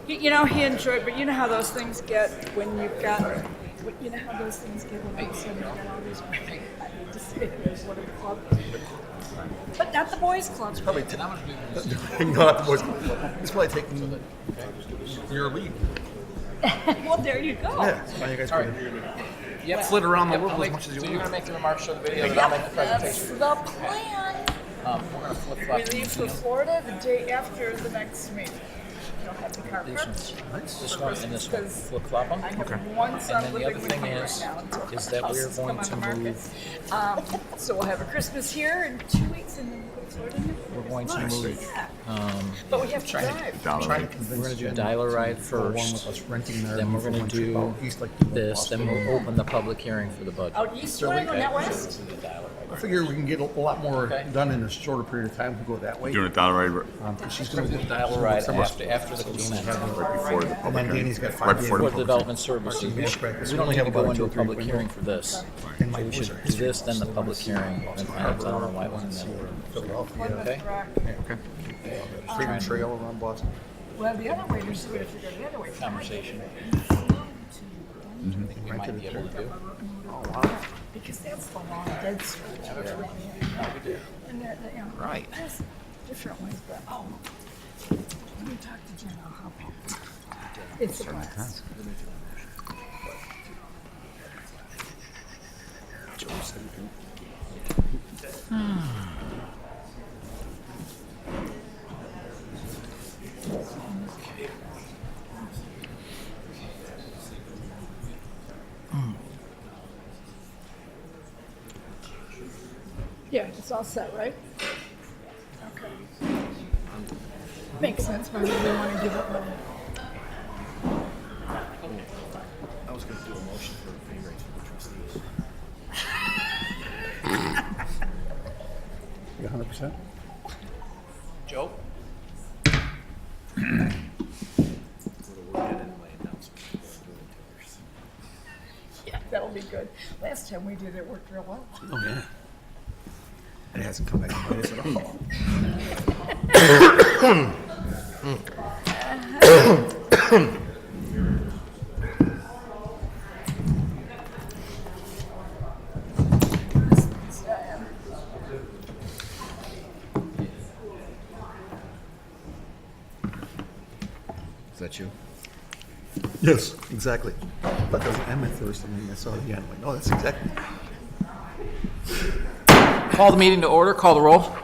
You know, he enjoyed, but you know how those things get when you've got, you know how those things get when all of a sudden you've got all these, I hate to say it, there's one of the clubs. But not the boys' clubs. Probably not the boys. It's probably taking your lead. Well, there you go. Yeah. Why you guys All right. Yep. flit around the world I'll as make, much as you so want. you're going to make the remarks, show the video, and I'll make the That's presentation. the plan. We're going to flip-flop. We leave for Florida the day after the next meeting. You'll have the car parked. This one and this one. Flip-flop them. I have one son And then with the a other green thing card is- right now until is that we're houses come going on to the market. move- So we'll have a Christmas here in 2 weeks and then we'll go to Florida. We're going to move. But we have to drive. I'm trying to convince We're going to do Jen dial a ride to go along first. with us renting there. Then we're for going one to trip do out east like the this. Then we'll open the public hearing for the budget. Out east, you want to go that west? I figure we can get a lot more Okay. done in a shorter period of time if we go that way. Doing a dollar ride 'Cause she's going to Dial a ride after the consent. right before the And public then hearing. Danny's got 5 Right days. before For the the public development services, we don't need to go into a public hearing for this. And my We should do this, then the public hearing, then I don't know why it wasn't there. Philadelphia. Okay? Freedom Trail around Boston. Well, the other way, there's, if you go the other way. Conversation. We might be able to do. Because that's the long dead stretch. And there, you know, Right. there's different ways, but, let me talk to Jen on how packed. It's a blast. Yeah, it's all set, right? Okay. Makes sense, but we don't want to give up money. I was going to do a motion for a pay raise for the trustees. You 100%? Joe? Yeah, that'll be good. Last time we did it, worked real well. Oh, yeah. It hasn't come back to bite us at all. Is that you? Yes, exactly. But that was Emmett first, and then I saw it again. I'm like, no, that's exactly. Call the meeting to order. Call the roll.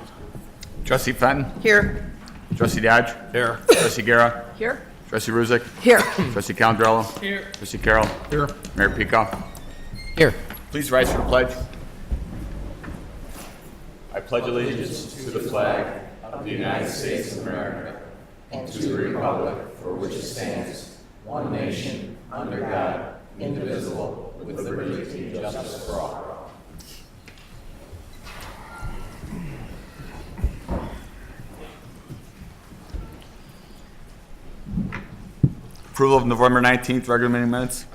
Trustee Fenton? Here. Trustee Dodge? Here. Trustee Guerra? Here? Trustee Ruzick? Here. Trustee Calandrello? Here. Trustee Carroll? Here. Mayor Pico? Here. Please rise for the pledge. I pledge allegiance to the flag of the United States of America and to the republic for which it stands, one nation, under God, indivisible, with liberty and justice for all. Approval of November 19th regular meeting minutes.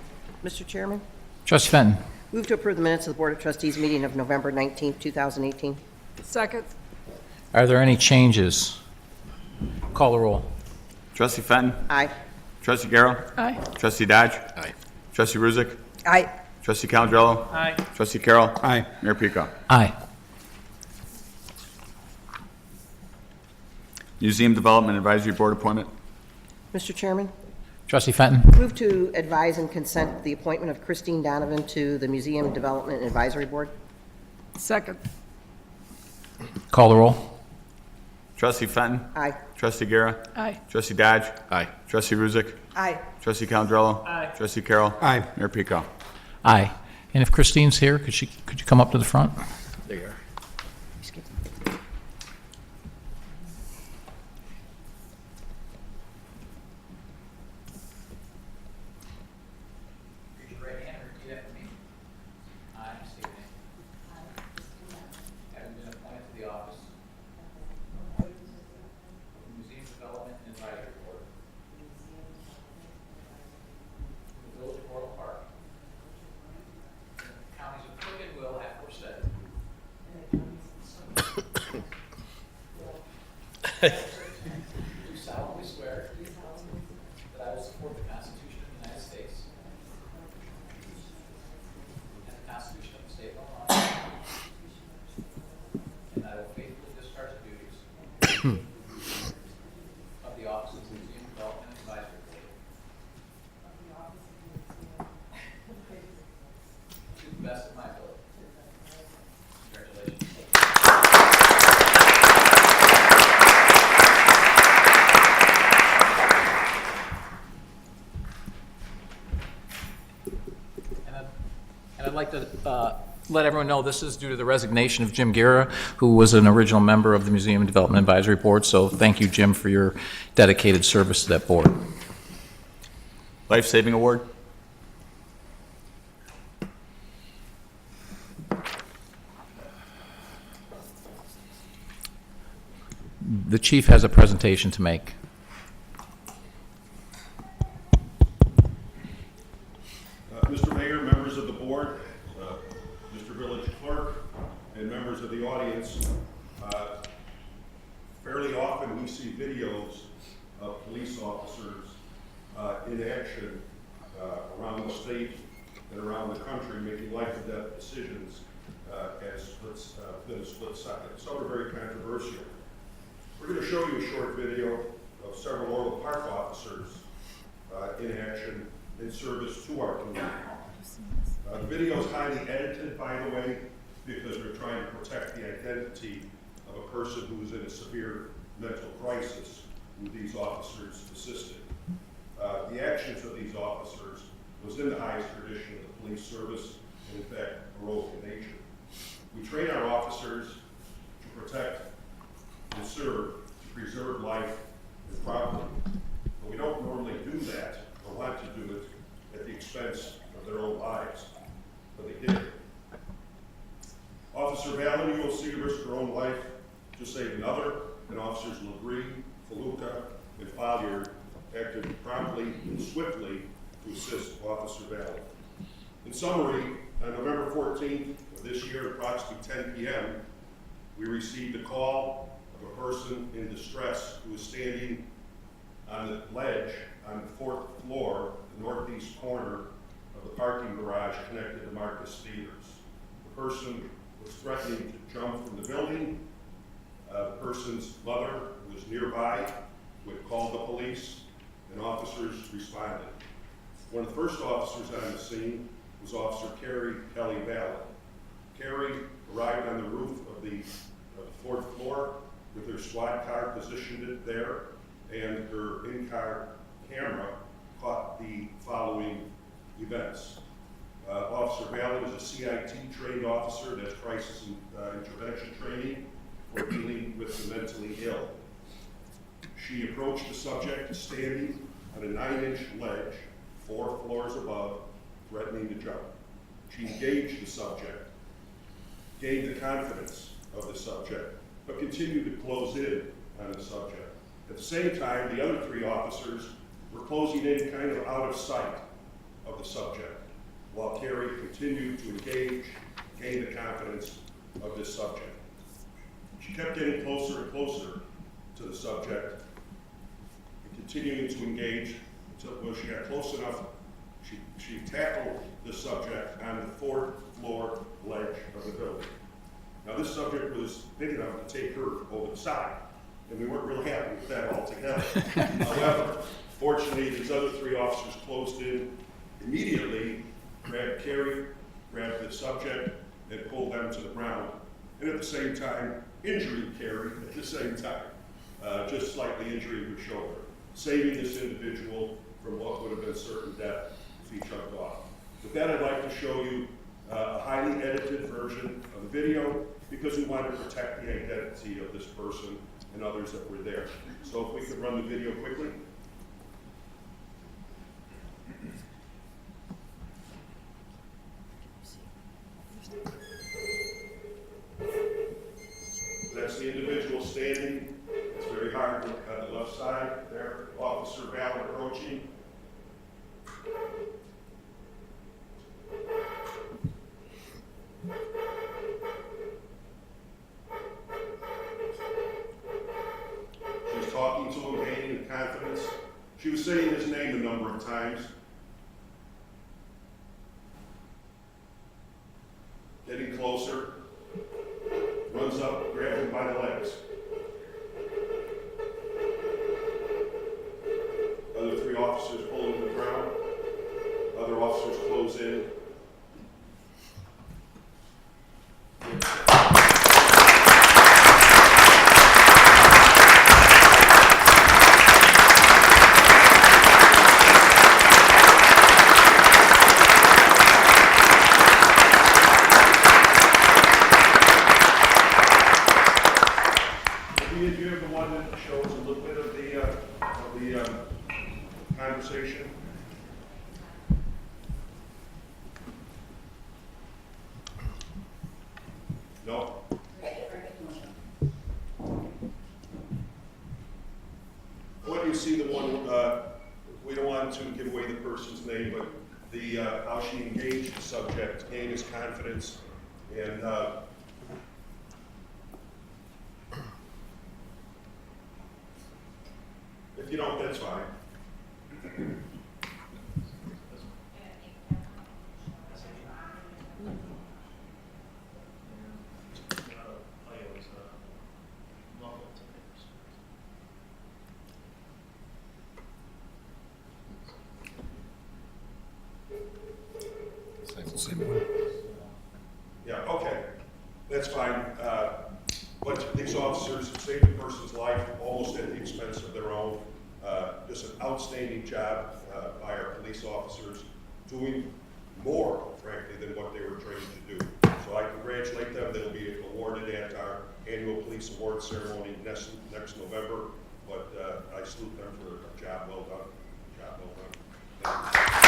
Mr. Chairman, Trustee Fenton. move to approve the minutes of the Board of Trustees meeting of November 19th, 2018. Second. Are there any changes? Call the roll. Trustee Fenton? Aye. Trustee Guerra? Aye. Trustee Dodge? Aye. Trustee Ruzick? Aye. Trustee Calandrello? Aye. Trustee Carroll? Aye. Mayor Pico? Aye. Museum Development Advisory Board appointment. Mr. Chairman, Trustee Fenton. move to advise and consent the appointment of Christine Donovan to the Museum Development Advisory Board. Second. Call the roll. Trustee Fenton? Aye. Trustee Guerra? Aye. Trustee Dodge? Aye. Trustee Ruzick? Aye. Trustee Calandrello? Aye. Trustee Carroll? Aye. Mayor Pico? Aye. And if Christine's here, could you come up to the front? There you are. Raise your right hand and repeat after me. I state your name. Having been appointed to the office of the Museum Development Advisory Board, the Village of Orland Park, counties of Cook and Will aforesaid, solemnly swear that I will support the Constitution of the United States and the Constitution of the State of Illinois, and I will faithfully discharge the duties of the office of Museum Development Advisory Board to the best of my ability. Congratulations. And I'd like to let everyone know this is due to the resignation of Jim Guerra, who was an original member of the Museum Development Advisory Board. So thank you, Jim, for your dedicated service to that board. Life-saving award? The chief has a presentation to make. Mr. Mayor, members of the board, Mr. Village Clerk, and members of the audience, fairly often we see videos of police officers in action around the state and around the country making life and death decisions within a split second. Some are very controversial. We're going to show you a short video of several Orland Park officers in action in service to our community. The video is highly edited, by the way, because we're trying to protect the identity of a person who is in a severe mental crisis who these officers assisted. The actions of these officers was in the highest tradition of the police service and, in fact, heroic in nature. We train our officers to protect and serve, to preserve life and property. But we don't normally do that or want to do it at the expense of their own lives, but they did. Officer Vallon, you will see, risked her own life to save another, and officers Legree, Faluca, and Follier acted promptly and swiftly to assist Officer Vallon. In summary, on November 14th of this year, at approximately 10 p.m., we received a call of a person in distress who was standing on the ledge on the 4th floor, the northeast corner of the parking garage connected to Marcus Theaters. The person was threatening to jump from the building. The person's mother was nearby, who had called the police, and officers responded. One of the first officers on the scene was Officer Carrie Kelly Vallon. Carrie arrived on the roof of the 4th floor with her squad car positioned there, and her in-car camera caught the following events. Officer Vallon is a CIT trained officer, that's crisis intervention training for dealing with the mentally ill. She approached the subject standing on a 9-inch ledge, 4 floors above, threatening to jump. She engaged the subject, gained the confidence of the subject, but continued to close in on the subject. At the same time, the other 3 officers were closing in kind of out of sight of the subject, while Carrie continued to engage, gain the confidence of this subject. She kept getting closer and closer to the subject, and continuing to engage until when she got close enough, she tackled the subject on the 4th floor ledge of the building. Now this subject was big enough to take her over the side, and we weren't really happy with that altogether. However, fortunately, these other 3 officers closed in immediately, grabbed Carrie, grabbed the subject, and pulled them to the ground, and at the same time, injured Carrie at the same time, just slightly injuring her shoulder, saving this individual from what would have been certain death if he jumped off. With that, I'd like to show you a highly edited version of the video because we want to protect the identity of this person and others that were there. So if we could run the video quickly. That's the individual standing. It's very hard to look on the left side there. Officer Vallon approaching. She's talking to him, gaining the confidence. She was saying his name a number of times. Getting closer, runs up, grabs him by the legs. Other 3 officers pull him to the ground. Other officers close in. Maybe you have the one that shows a little bit of the conversation. No? What do you see the one, we don't want to give away the person's name, but the, how she engaged the subject, gained his confidence, and, if you don't, that's fine. Yeah, okay, that's fine. But these officers saved a person's life almost at the expense of their own. Just an outstanding job by our police officers, doing more, frankly, than what they were trained to do. So I congratulate them. They'll be awarded at our annual police award ceremony next November. But I salute them for a job well done. Job well done. Thank you.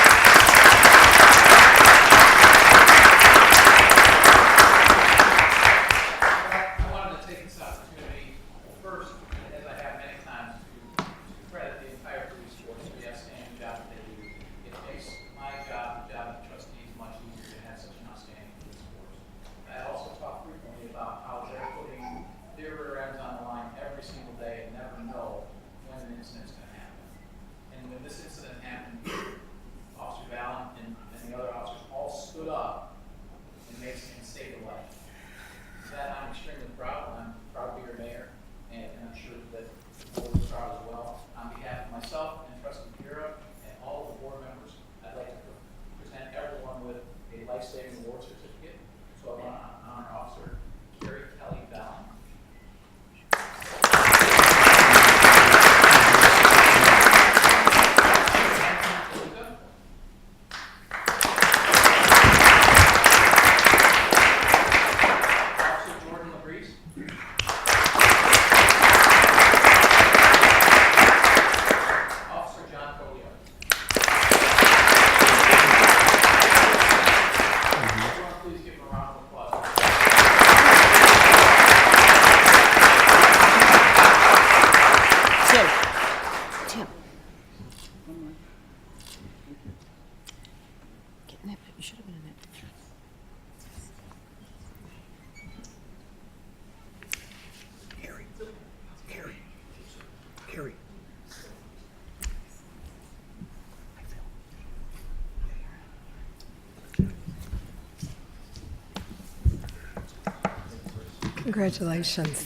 Congratulations.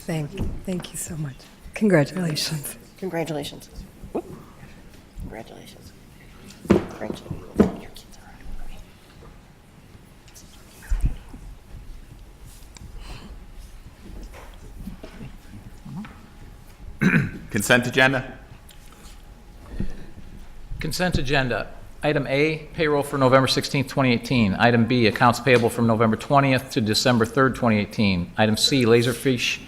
Thank you so much. Congratulations. Congratulations. Whoop. Congratulations. Congratulations. Your kids are Consent agenda? Consent agenda. Item A, payroll for November 16th, 2018. Item B, accounts payable from November 20th to December 3rd, 2018. Item C, Laserfish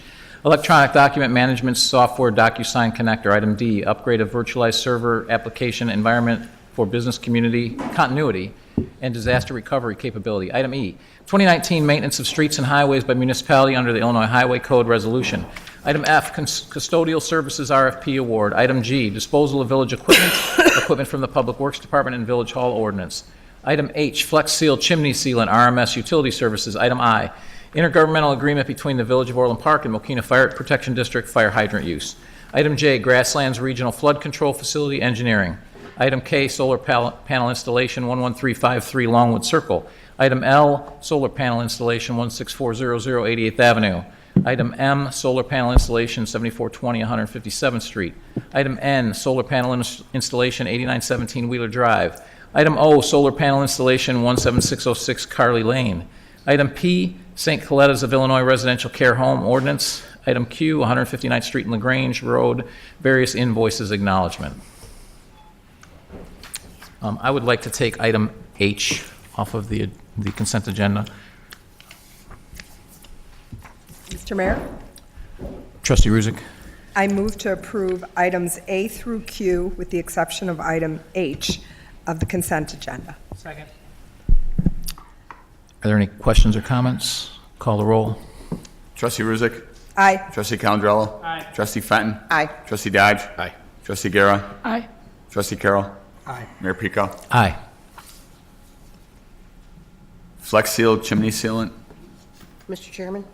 electronic document management software DocuSign connector. Item D, upgrade of virtualized server application environment for business community continuity and disaster recovery capability. Item E, 2019 maintenance of streets and highways by municipality under the Illinois Highway Code resolution. Item F, custodial services RFP award. Item G, disposal of village equipment, equipment from the Public Works Department and Village Hall ordinance. Item H, Flex Seal chimney sealant RMS utility services. Item I, intergovernmental agreement between the Village of Orland Park and Mokina Fire Protection District fire hydrant use. Item J, Grasslands Regional Flood Control Facility Engineering. Item K, solar panel installation 11353 Longwood Circle. Item L, solar panel installation 16400 88th Avenue. Item M, solar panel installation 7420 157th Street. Item N, solar panel installation 8917 Wheeler Drive. Item O, solar panel installation 17606 Carly Lane. Item P, St. Coletta's of Illinois Residential Care Home Ordinance. Item Q, 159th Street and LaGrange Road, various invoices acknowledgement. I would like to take item H off of the consent agenda. Mr. Mayor, Trustee Ruzick. I move to approve items A through Q with the exception of item H of the consent agenda. Second. Are there any questions or comments? Call the roll. Trustee Ruzick. Aye. Trustee Calandrello. Aye. Trustee Fenton. Aye. Trustee Dodge. Aye. Trustee Guerra. Aye. Trustee Carroll. Aye. Mayor Pico. Aye. Flex seal chimney sealant. Mr. Chairman,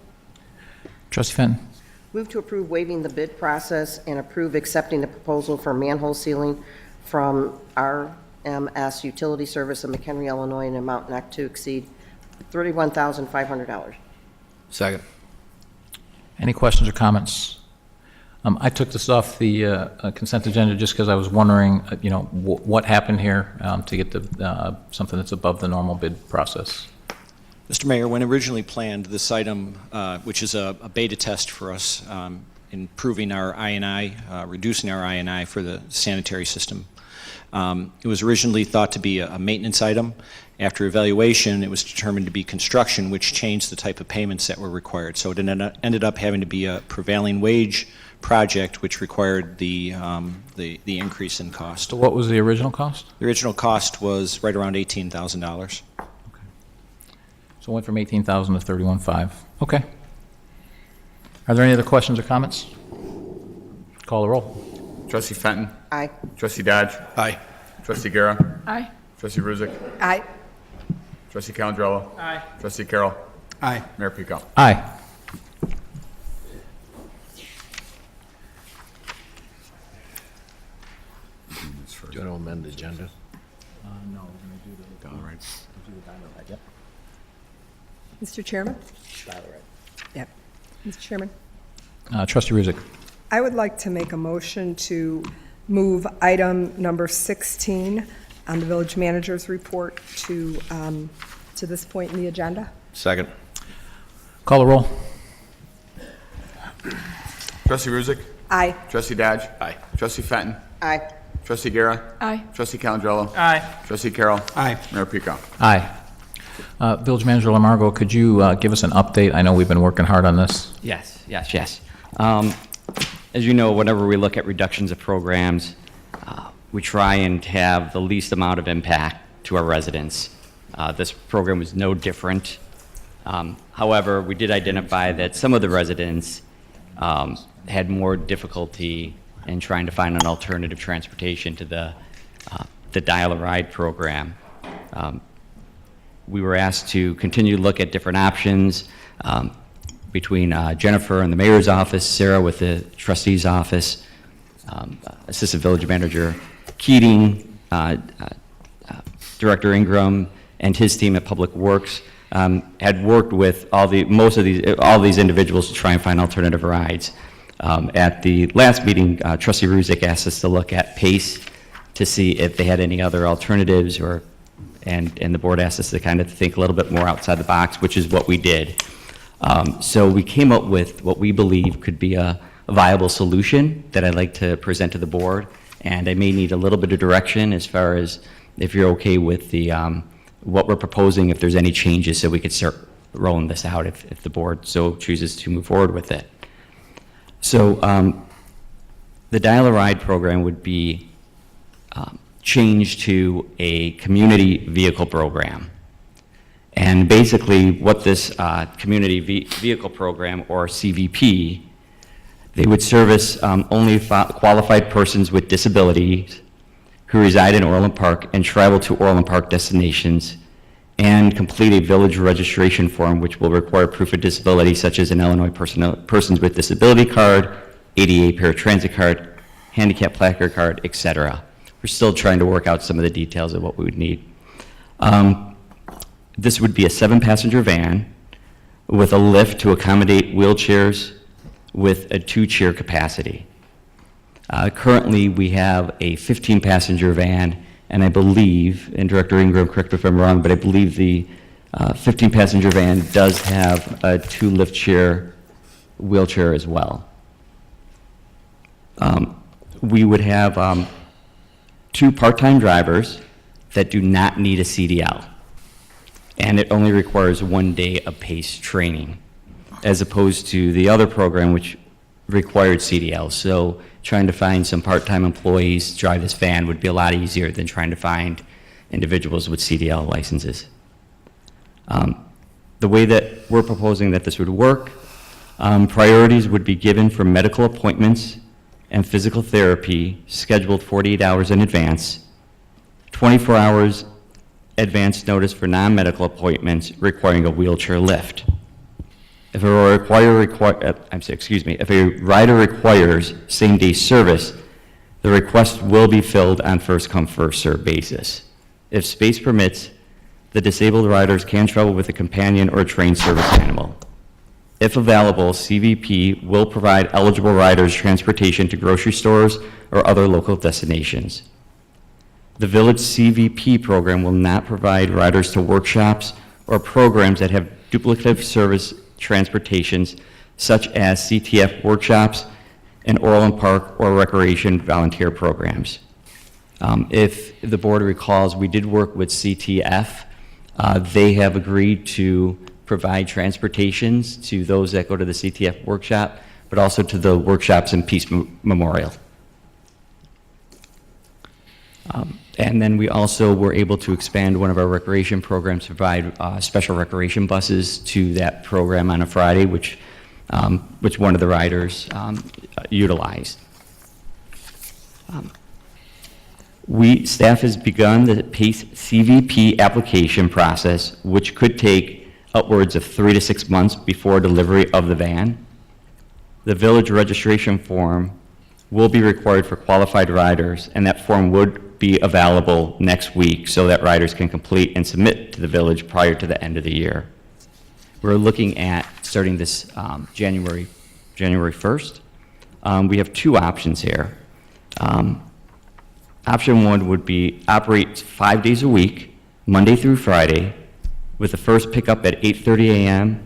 Trustee Fenton. move to approve waiving the bid process and approve accepting the proposal for manhole sealing from RMS Utility Service of McHenry, Illinois, in an amount not to exceed $31,500. Second. Any questions or comments? I took this off the consent agenda just because I was wondering, what happened here to get to something that's above the normal bid process. Mr. Mayor, when originally planned, this item, which is a beta test for us, improving our I&I, reducing our I&I for the sanitary system, it was originally thought to be a maintenance item. After evaluation, it was determined to be construction, which changed the type of payments that were required. So it ended up having to be a prevailing wage project, which required the increase in cost. So what was the original cost? The original cost was right around $18,000. So it went from 18,000 to 31.5. Okay. Are there any other questions or comments? Call the roll. Trustee Fenton. Aye. Trustee Dodge. Aye. Trustee Guerra. Aye. Trustee Ruzick. Aye. Trustee Calandrello. Aye. Trustee Carroll. Aye. Mayor Pico. Aye. Do you want to amend the agenda? No, we're going to do the dialogue. Yep. Mr. Chairman? Yep. Mr. Chairman, Trustee Ruzick. I would like to make a motion to move item number 16 on the village manager's report to this point in the agenda. Second. Call the roll. Trustee Ruzick. Aye. Trustee Dodge. Aye. Trustee Fenton. Aye. Trustee Guerra. Aye. Trustee Calandrello. Aye. Trustee Carroll. Aye. Mayor Pico. Aye. Village Manager Lamargo, could you give us an update? I know we've been working hard on this. Yes. As you know, whenever we look at reductions of programs, we try and have the least amount of impact to our residents. This program was no different. However, we did identify that some of the residents had more difficulty in trying to find an alternative transportation to the Dial-A-Ride program. We were asked to continue to look at different options between Jennifer and the mayor's office, Sarah with the trustee's office, Assistant Village Manager Keating, Director Ingram, and his team at Public Works had worked with all these individuals to try and find alternative rides. At the last meeting, Trustee Ruzick asked us to look at PACE to see if they had any other alternatives, and the board asked us to kind of think a little bit more outside the box, which is what we did. So we came up with what we believe could be a viable solution that I'd like to present to the board, and I may need a little bit of direction as far as if you're okay with the what we're proposing, if there's any changes, so we could start rolling this out if the board so chooses to move forward with it. So the Dial-A-Ride program would be changed to a community vehicle program. And basically what this community vehicle program, or CVP, they would service only qualified persons with disabilities who reside in Orland Park and travel to Orland Park destinations and complete a village registration form which will require proof of disability such as an Illinois Persons with Disability card ADA paratransit card, handicap placard card, etc. We're still trying to work out some of the details of what we would need. This would be a 7-passenger van with a lift to accommodate wheelchairs with a 2-chair capacity. Currently, we have a 15-passenger van, and I believe, and Director Ingram, correct me if I'm wrong, but I believe the 15-passenger van does have a 2-lift chair wheelchair as well. We would have 2 part-time drivers that do not need a CDL, and it only requires 1 day of PACE training, as opposed to the other program which required CDL. So trying to find some part-time employees to drive this van would be a lot easier than trying to find individuals with CDL licenses. The way that we're proposing that this would work, priorities would be given for medical appointments and physical therapy scheduled 48 hours in advance, 24 hours advance notice for non-medical appointments requiring a wheelchair lift. If a rider requires same-day service, the request will be filled on first-come, first-served basis. If space permits, the disabled riders can travel with a companion or a trained service animal. If available, CVP will provide eligible riders transportation to grocery stores or other local destinations. The Village CVP program will not provide riders to workshops or programs that have duplicative service transportations, such as CTF workshops and Orland Park or recreation volunteer programs. If the board recalls, we did work with CTF. They have agreed to provide transportations to those that go to the CTF workshop, but also to the workshops in Peace Memorial. And then we also were able to expand one of our recreation programs to provide special recreation buses to that program on a Friday, which one of the riders utilized. Staff has begun the PACE CVP application process, which could take upwards of 3 to 6 months before delivery of the van. The village registration form will be required for qualified riders, and that form would be available next week so that riders can complete and submit to the village prior to the end of the year. We're looking at starting this January 1st. We have 2 options here. Option 1 would be operate 5 days a week, Monday through Friday, with the first pickup at 8:30 a.m.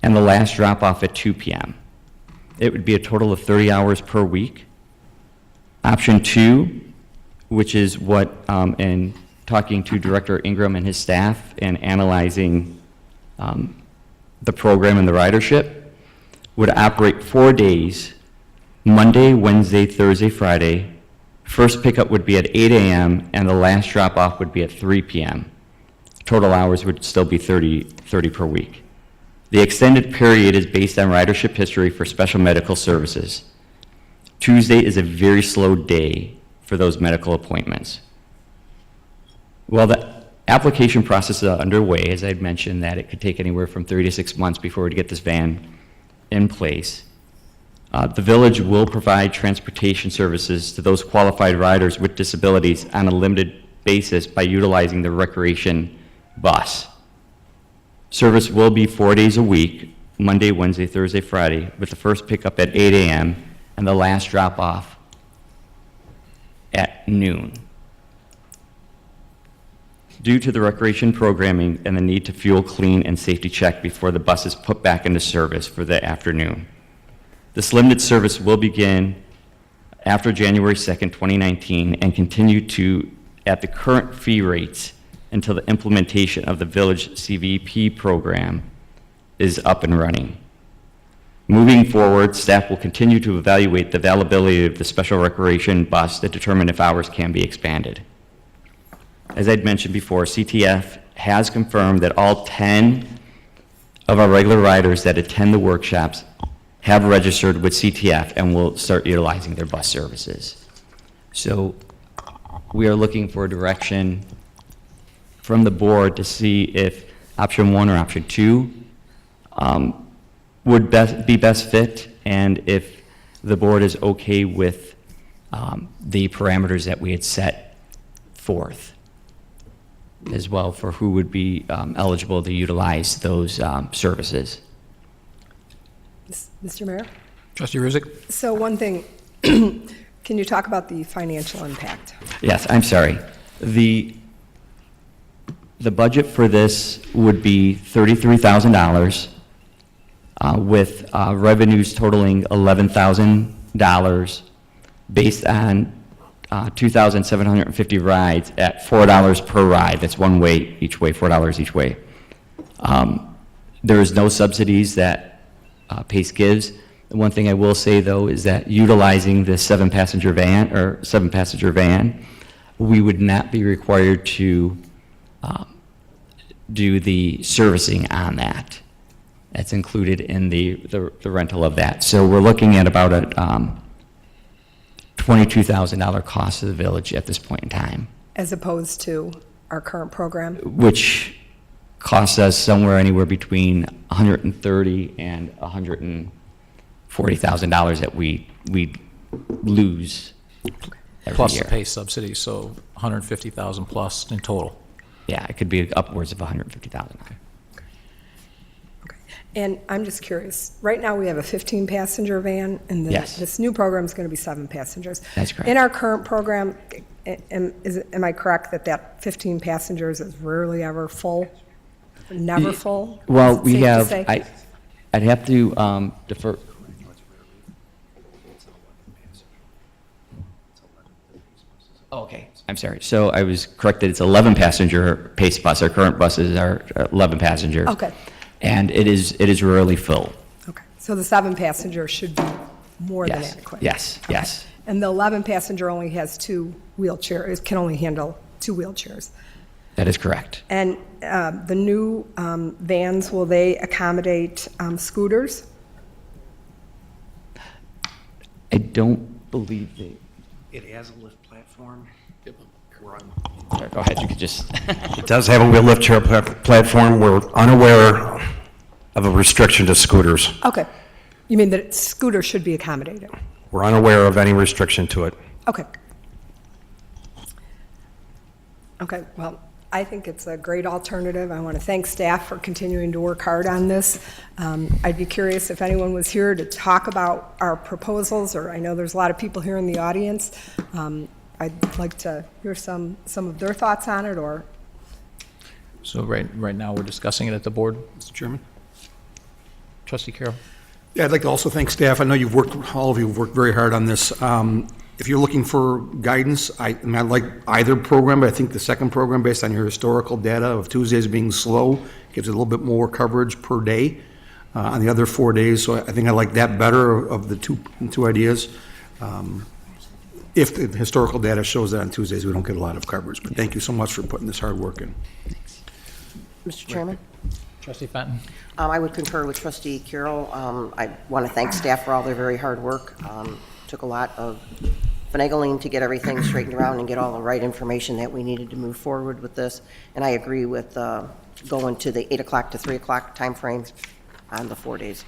and the last drop off at 2 p.m. It would be a total of 30 hours per week. Option 2, which is what, in talking to Director Ingram and his staff and analyzing the program and the ridership, would operate 4 days, Monday, Wednesday, Thursday, Friday. First pickup would be at 8 a.m. and the last drop off would be at 3 p.m. Total hours would still be 30 per week. The extended period is based on ridership history for special medical services. Tuesday is a very slow day for those medical appointments. While the application process is underway, as I'd mentioned, that it could take anywhere from 3 to 6 months before we get this van in place. The village will provide transportation services to those qualified riders with disabilities on a limited basis by utilizing the recreation bus. Service will be 4 days a week, Monday, Wednesday, Thursday, Friday, with the first pickup at 8 a.m. and the last drop off at noon. Due to the recreation programming and the need to fuel clean and safety check before the bus is put back into service for the afternoon. This limited service will begin after January 2nd, 2019 and continue to at the current fee rates until the implementation of the Village CVP program is up and running. Moving forward, staff will continue to evaluate the availability of the special recreation bus to determine if hours can be expanded. As I'd mentioned before, CTF has confirmed that all 10 of our regular riders that attend the workshops have registered with CTF and will start utilizing their bus services. So we are looking for direction from the board to see if option 1 or option 2 would be best fit, and if the board is okay with the parameters that we had set forth as well for who would be eligible to utilize those services. Mr. Mayor? Trustee Ruzick? So one thing, can you talk about the financial impact? Yes, I'm sorry. The budget for this would be $33,000 with revenues totaling $11,000 based on 2,750 rides at $4 per ride. That's one way, each way, $4 each way. There is no subsidies that PACE gives. The one thing I will say, though, is that utilizing the seven-passenger van, we would not be required to do the servicing on that. That's included in the rental of that. So we're looking at about a $22,000 cost to the village at this point in time, As opposed to our current program? which costs us somewhere anywhere between $130,000 and $140,000 that we lose every Plus year. the pay subsidy, so 150,000 plus in total. Yeah, it could be upwards of 150,000. Okay. And I'm just curious, right now we have a 15-passenger van, and Yes. this new program is going to be 7 passengers. That's correct. In our current program, am I correct that 15 passengers is rarely ever full? Never full? Well, Is it we safe to have, say? I'd have to defer. Oh, okay, I'm sorry. So I was corrected, it's 11-passenger PACE bus. Our current buses are 11 passengers. Okay. And it is rarely full. Okay, so the 7 passenger should be more than Yes, adequate? yes, yes. And the 11 passenger only has 2 wheelchairs, can only handle 2 wheelchairs? That is correct. And the new vans, will they accommodate scooters? I don't believe they, It has a lift platform. sorry, go ahead, you could just. It does have a wheel lift chair platform. We're unaware of a restriction to scooters. Okay. You mean that scooters should be accommodated? We're unaware of any restriction to it. Okay. Okay, well, I think it's a great alternative. I want to thank staff for continuing to work hard on this. I'd be curious if anyone was here to talk about our proposals, or I know there's a lot of people here in the audience. I'd like to hear some of their thoughts on it, or, So right now, we're discussing it at the board. Mr. Chairman? Trustee Carroll? Yeah, I'd like to also thank staff. I know all of you have worked very hard on this. If you're looking for guidance, I like either program, but I think the second program, based on your historical data of Tuesdays being slow, gives it a little bit more coverage per day on the other 4 days. So I think I like that better of the two ideas. If the historical data shows that on Tuesdays, we don't get a lot of coverage. But thank you so much for putting this hard work in. Mr. Chairman? Trustee Fenton? I would concur with Trustee Carroll. I want to thank staff for all their very hard work. Took a lot of finagling to get everything straightened around and get all the right information that we needed to move forward with this. And I agree with going to the 8 o'clock to 3 o'clock timeframe on the 4 days.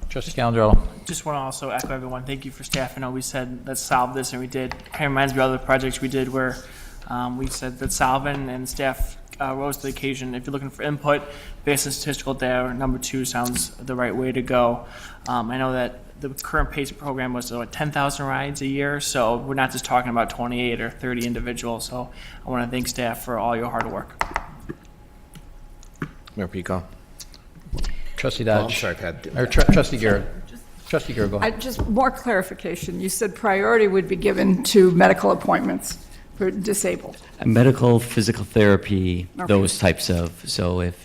Trustee Calandrello? Just want to also echo everyone, thank you for staff. I know we said, let's solve this, and we did. Kind of reminds me of other projects we did where we said, let's solve it, and staff rose to the occasion. If you're looking for input based on statistical data, number 2 sounds the right way to go. I know that the current PACE program was 10,000 rides a year, so we're not just talking about 28 or 30 individuals. So I want to thank staff for all your hard work. Mayor Pico. Trustee Dodge? I'm sorry, Pat. Or Trustee Garrett? Trustee Garrett, go ahead. Just more clarification. You said priority would be given to medical appointments for disabled. Medical, physical therapy, those types of, so if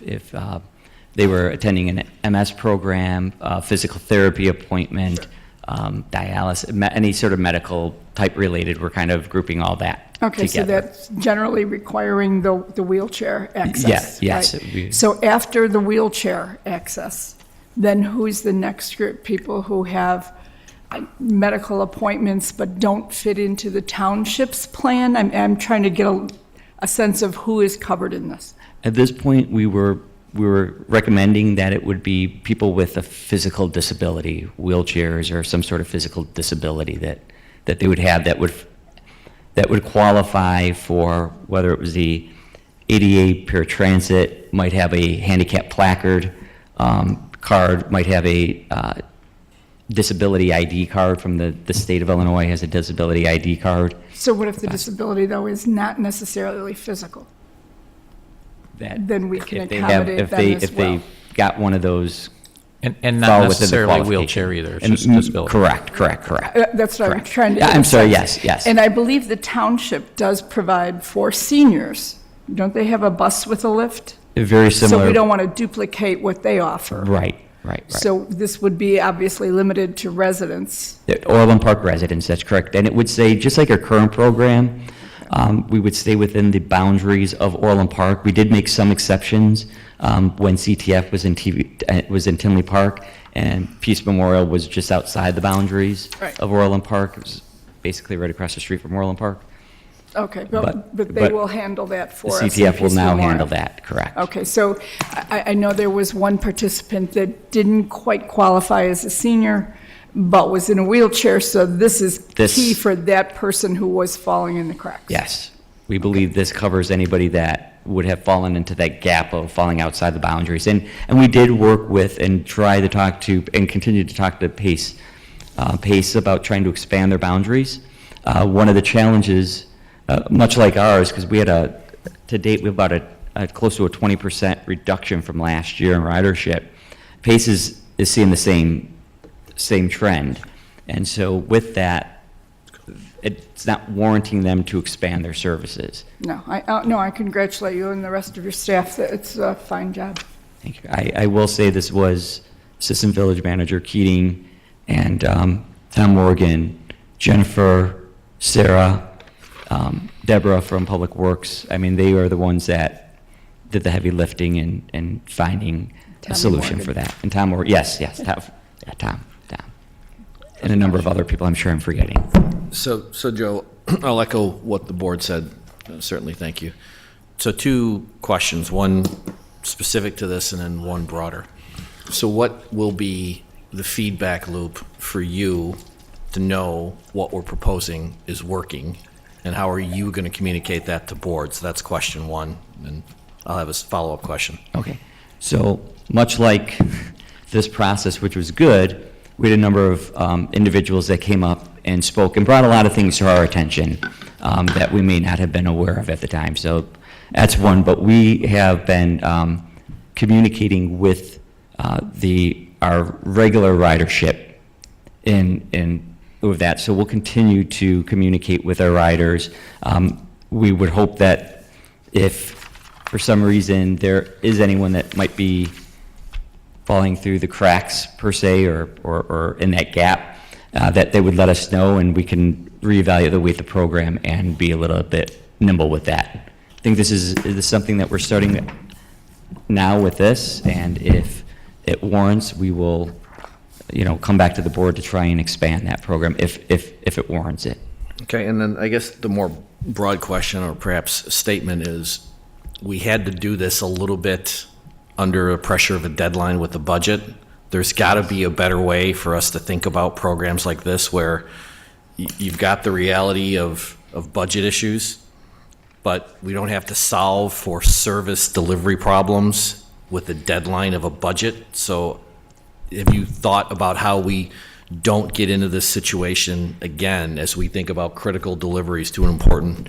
they were attending an MS program, physical therapy appointment, dialysis, any sort of medical type related, we're kind of grouping all that Okay, so together. that's generally requiring the wheelchair access. Yes, right? it would be. So after the wheelchair access, then who's the next group? People who have medical appointments but don't fit into the township's plan? I'm trying to get a sense of who is covered in this. At this point, we were we were recommending that it would be people with a physical disability, wheelchairs or some sort of physical disability that they would have that would qualify for, whether it was the ADA paratransit, might have a handicap placard card, might have a disability ID card from the state of Illinois has a disability ID card. So what if the disability, though, is not necessarily physical? That Then we can if they have, accommodate if them they as if well. they got one of those. And fall not within the necessarily qualification. wheelchair either, it's And- just disability. Correct. That's what I'm Correct. trying to. Yeah, get I'm a sorry, sense. yes. And I believe the township does provide for seniors. Don't they have a bus with a lift? Very similar. So we don't want to duplicate what they offer. Right. So this would be obviously limited to residents. The Orland Park residents, that's correct. And it would say, just like our current program, we would stay within the boundaries of Orland Park. We did make some exceptions when CTF was in Tinley Park, and Peace Memorial was just outside the boundaries Right. of Orland Park. It was basically right across the street from Orland Park. Okay, but they but will handle that The for us. in CTF will Peace now Memorial. handle that, correct. Okay, so I know there was one participant that didn't quite qualify as a senior, but was in a wheelchair, so this is key for that person who was falling in the cracks. Yes. We believe this covers anybody that would have fallen into that gap of falling outside the boundaries. And we did work with and try to talk to, and continue to talk to Pace about trying to expand their boundaries. One of the challenges, much like ours, because we had to date, we have about a close to a 20% reduction from last year in ridership. Pace is seeing the same trend. And so with that, it's not warranting them to expand their services. No, I congratulate you and the rest of your staff. It's a fine job. Thank you. I will say this was Assistant Village Manager Keating and Tom Morgan, Jennifer, Sarah, Deborah from Public Works. I mean, they are the ones that did the heavy lifting and finding a solution for that. And Tom Morgan, yes, Tom. And a number of other people I'm sure I'm forgetting. So Joe, I'll echo what the board said. Certainly, thank you. So 2 questions, one specific to this and then one broader. So what will be the feedback loop for you to know what we're proposing is working, and how are you going to communicate that to boards? That's question 1, and I'll have a follow-up question. Okay. So much like this process, which was good, we had a number of individuals that came up and spoke and brought a lot of things to our attention that we may not have been aware of at the time. So that's one. But we have been communicating with our regular ridership with that. So we'll continue to communicate with our riders. We would hope that if for some reason there is anyone that might be falling through the cracks per se or in that gap, that they would let us know and we can reevaluate the program and be a little bit nimble with that. I think this is something that we're starting now with this, and if it warrants, we will, come back to the board to try and expand that program if it warrants it. Okay, and then I guess the more broad question, or perhaps statement, is we had to do this a little bit under the pressure of a deadline with the budget. There's got to be a better way for us to think about programs like this where you've got the reality of budget issues, but we don't have to solve for service delivery problems with the deadline of a budget. So have you thought about how we don't get into this situation again as we think about critical deliveries to an important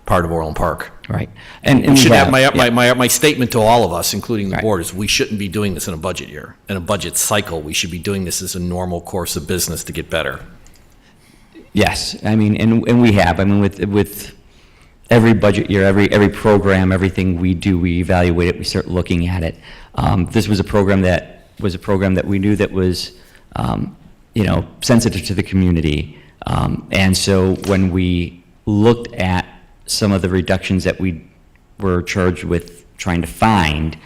part of Orland Park? Right. And should have my statement to all of us, including the board, is we shouldn't be doing this in a budget year, in a budget cycle. We should be doing this as a normal course of business to get better. Yes, I mean, and we have. I mean, with every budget year, every program, everything we do, we evaluate it. We start looking at it. This was a program that we knew that was, sensitive to the community, and so when we looked at some of the reductions that we were charged with trying to find,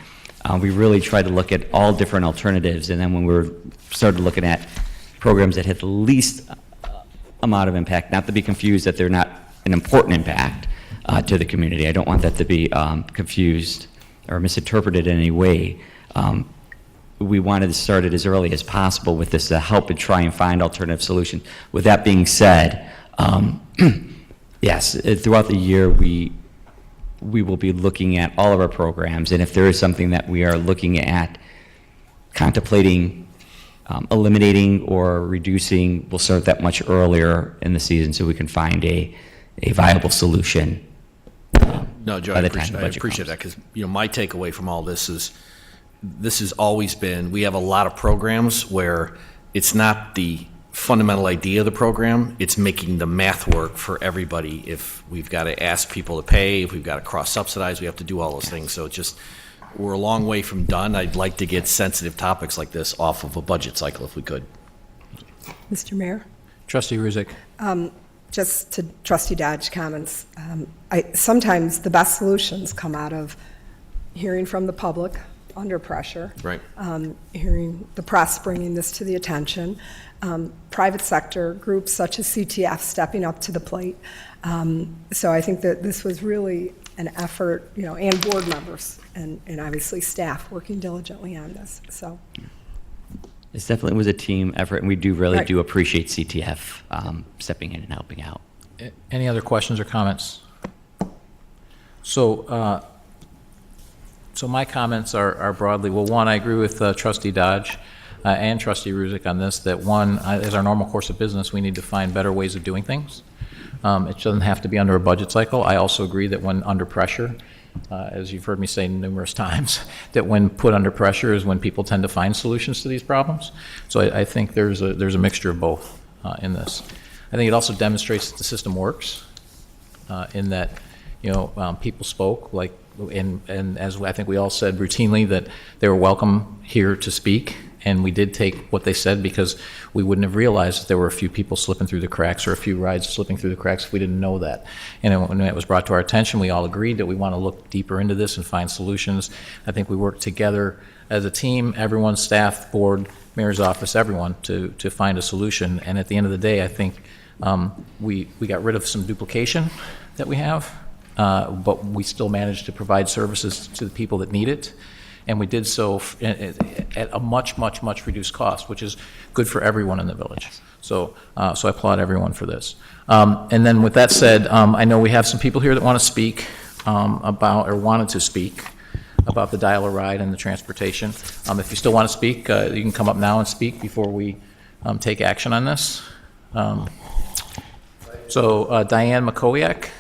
we really tried to look at all different alternatives, and then when we started looking at programs that had the least amount of impact, not to be confused that they're not an important impact to the community. I don't want that to be confused or misinterpreted in any way. We wanted to start it as early as possible with this to help and try and find alternative solutions. With that being said, yes, throughout the year, we will be looking at all of our programs, and if there is something that we are looking at contemplating eliminating or reducing, we'll start that much earlier in the season so we can find a viable solution. No, Joe, by I the time appreciate, the I budget appreciate comes. that, because, my takeaway from all this is, this has always been, we have a lot of programs where it's not the fundamental idea of the program, it's making the math work for everybody. If we've got to ask people to pay, if we've got to cross-subsidize, we have to do all those things. So it's just, we're a long way from done. I'd like to get sensitive topics like this off of a budget cycle if we could. Mr. Mayor? Trustee Ruzick. Just to Trustee Dodge comments, sometimes the best solutions come out of hearing from the public under pressure. Right. Hearing the press bringing this to the attention, private sector groups such as CTF stepping up to the plate. So I think that this was really an effort, and board members and obviously staff working diligently on this, so. This definitely was a team effort, and we do really Right. do appreciate CTF stepping in and helping out. Any other questions or comments? So, so my comments are broadly, well, one, I agree with Trustee Dodge and Trustee Ruzick on this, that one, as our normal course of business, we need to find better ways of doing things. It doesn't have to be under a budget cycle. I also agree that when under pressure, as you've heard me say numerous times, that when put under pressure is when people tend to find solutions to these problems. So I think there's a mixture of both in this. I think it also demonstrates that the system works in that, people spoke, and as I think we all said routinely, that they were welcome here to speak. And we did take what they said because we wouldn't have realized that there were a few people slipping through the cracks or a few rides slipping through the cracks if we didn't know that. And when it was brought to our attention, we all agreed that we want to look deeper into this and find solutions. I think we worked together as a team, everyone, staff, board, mayor's office, everyone, to find a solution. And at the end of the day, I think we got rid of some duplication that we have, but we still managed to provide services to the people that need it. And we did so at a much, much, much reduced cost, which is good for everyone in the village. So, so I applaud everyone for this. And then with that said, I know we have some people here that want to speak about, or wanted to speak about the dial-a-ride and the transportation. If you still want to speak, you can come up now and speak before we take action on this. So Diane Makowiak.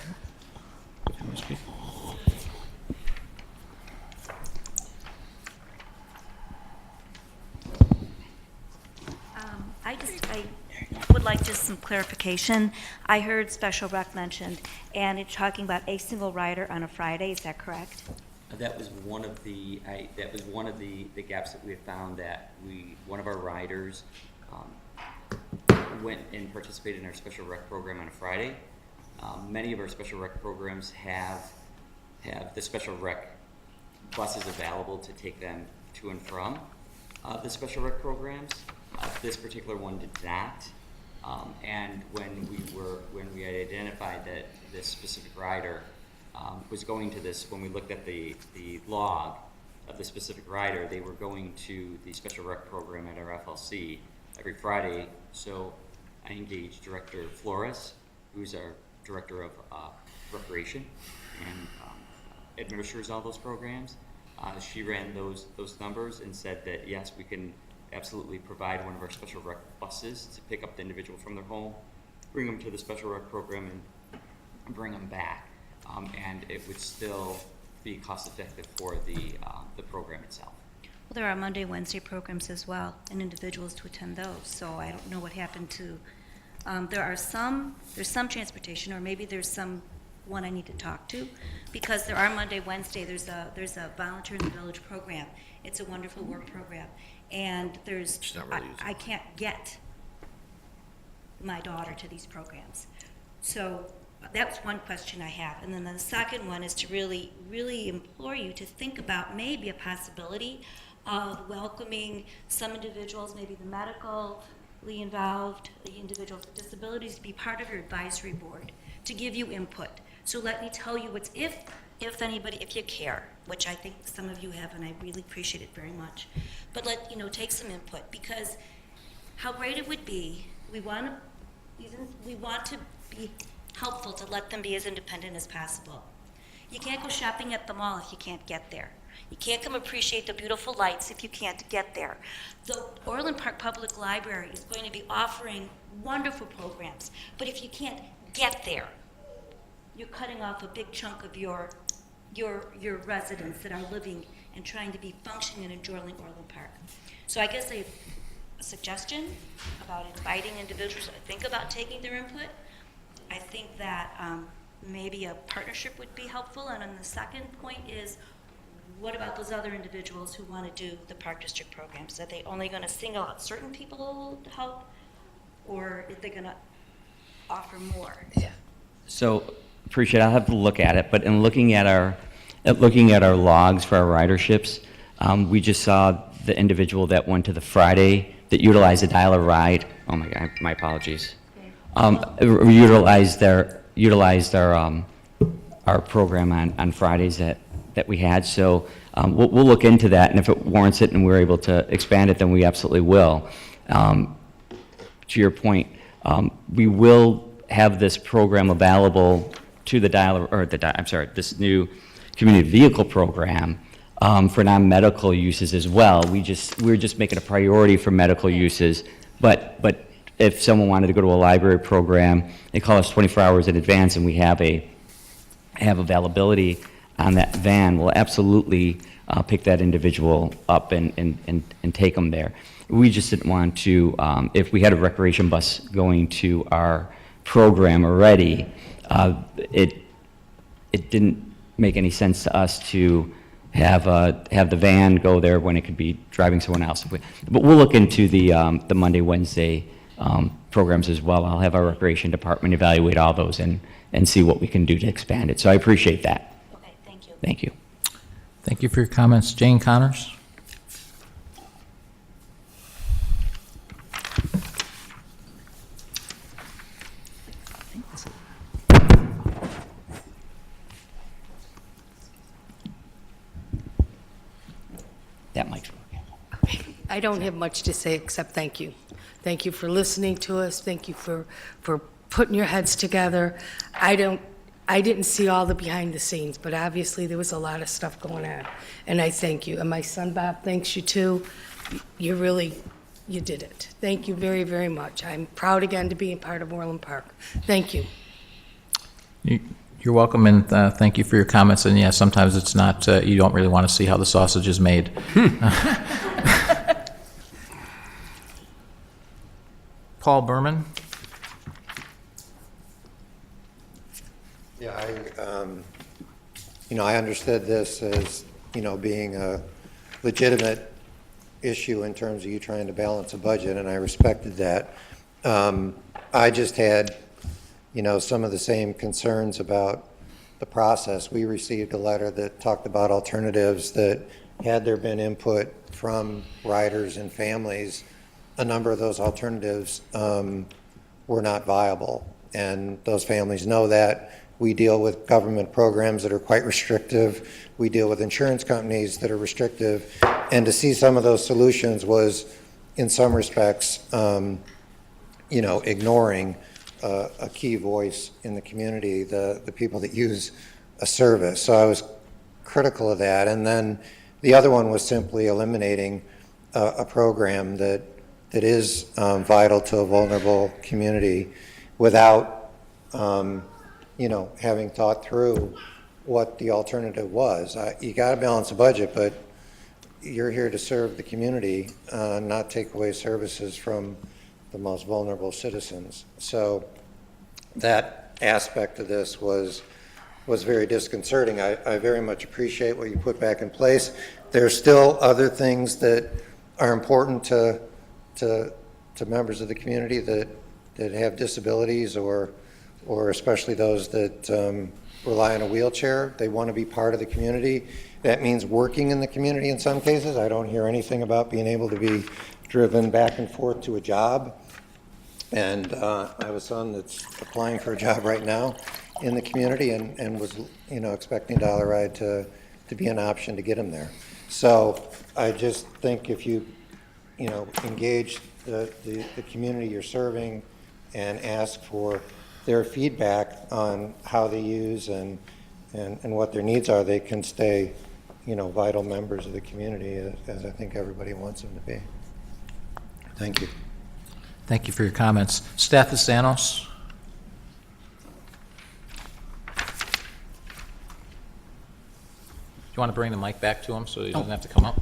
I would like just some clarification. I heard special rec mentioned, and it's talking about a single rider on a Friday, is that correct? That was one of the gaps that we have found, that one of our riders went and participated in our special rec program on a Friday. Many of our special rec programs have the special rec buses available to take them to and from the special rec programs. This particular one did not. And when we had identified that this specific rider was going to this, when we looked at the log of the specific rider, they were going to the special rec program at our FLC every Friday. So I engaged Director Flores, who's our Director of Recreation and administers all those programs. She ran those numbers and said that yes, we can absolutely provide one of our special rec buses to pick up the individual from their home, bring them to the special rec program, and bring them back. And it would still be cost effective for the program itself. Well, there are Monday, Wednesday programs as well, and individuals to attend those. So I don't know what happened to, there's some transportation, or maybe there's some one I need to talk to, because there are Monday, Wednesday, there's a volunteer in the village program. It's a wonderful work program. And I can't get my daughter to these programs. So that's one question I have. And then the second one is to really, really implore you to think about maybe a possibility of welcoming some individuals, maybe the medically involved, the individuals with disabilities, to be part of your advisory board, to give you input. So let me tell you, if if anybody, if you care, which I think some of you have, and I really appreciate it very much, but take some input, because how great it would be, we want to be helpful to let them be as independent as possible. You can't go shopping at the mall if you can't get there. You can't come appreciate the beautiful lights if you can't get there. The Orland Park Public Library is going to be offering wonderful programs, but if you can't get there, you're cutting off a big chunk of your residents that are living and trying to be functioning and enjoying Orland Park. So I guess a suggestion about inviting individuals to think about taking their input. I think that maybe a partnership would be helpful. And then the second point is, what about those other individuals who want to do the Park District programs? Are they only going to single out certain people to help, or are they going to offer more? Yeah. So appreciate it. I'll have to look at it, but in looking at our logs for our riderships, we just saw the individual that went to the Friday that utilized the dial-a-ride. Oh my God, my apologies. Utilized our program on Fridays that we had. So we'll look into that, and if it warrants it and we're able to expand it, then we absolutely will. To your point, we will have this program available to this new community vehicle program for non-medical uses as well. We're just making a priority for medical uses, but if someone wanted to go to a library program, they call us 24 hours in advance, and we have availability on that van, we'll absolutely pick that individual up and take them there. We just didn't want to, if we had a recreation bus going to our program already, it didn't make any sense to us to have the van go there when it could be driving someone else. But we'll look into the Monday, Wednesday programs as well. I'll have our recreation department evaluate all those and see what we can do to expand it. So I appreciate that. Okay, thank you. Thank you. Thank you for your comments. Jane Connors? That mic's working. I don't have much to say except thank you. Thank you for listening to us. Thank you for putting your heads together. I didn't see all the behind the scenes, but obviously there was a lot of stuff going on. And I thank you. And my son Bob thanks you too. You did it. Thank you very, very much. I'm proud again to be a part of Orland Park. Thank you. You're welcome, and thank you for your comments. And yeah, sometimes it's not, you don't really want to see how the sausage is made. Paul Berman? Yeah, I understood this as, being a legitimate issue in terms of you trying to balance a budget, and I respected that. I just had, some of the same concerns about the process. We received a letter that talked about alternatives that, had there been input from riders and families, a number of those alternatives were not viable. And those families know that. We deal with government programs that are quite restrictive. We deal with insurance companies that are restrictive. And to see some of those solutions was, in some respects, ignoring a key voice in the community, the people that use a service. So I was critical of that. And then the other one was simply eliminating a program that is vital to a vulnerable community without, having thought through what the alternative was. You got to balance the budget, but you're here to serve the community, not take away services from the most vulnerable citizens. So that aspect of this was very disconcerting. I very much appreciate what you put back in place. There's still other things that are important to members of the community that have disabilities or especially those that rely on a wheelchair. They want to be part of the community. That means working in the community in some cases. I don't hear anything about being able to be driven back and forth to a job. And I have a son that's applying for a job right now. in the community and was, expecting Dollar Ride to be an option to get them there. So I just think if you, engage the community you're serving and ask for their feedback on how they use and what their needs are, they can stay, vital members of the community, as I think everybody wants them to be. Thank you. Thank you for your comments. Staff Sanos? Do you want to bring the mic back to him so he doesn't have to come up?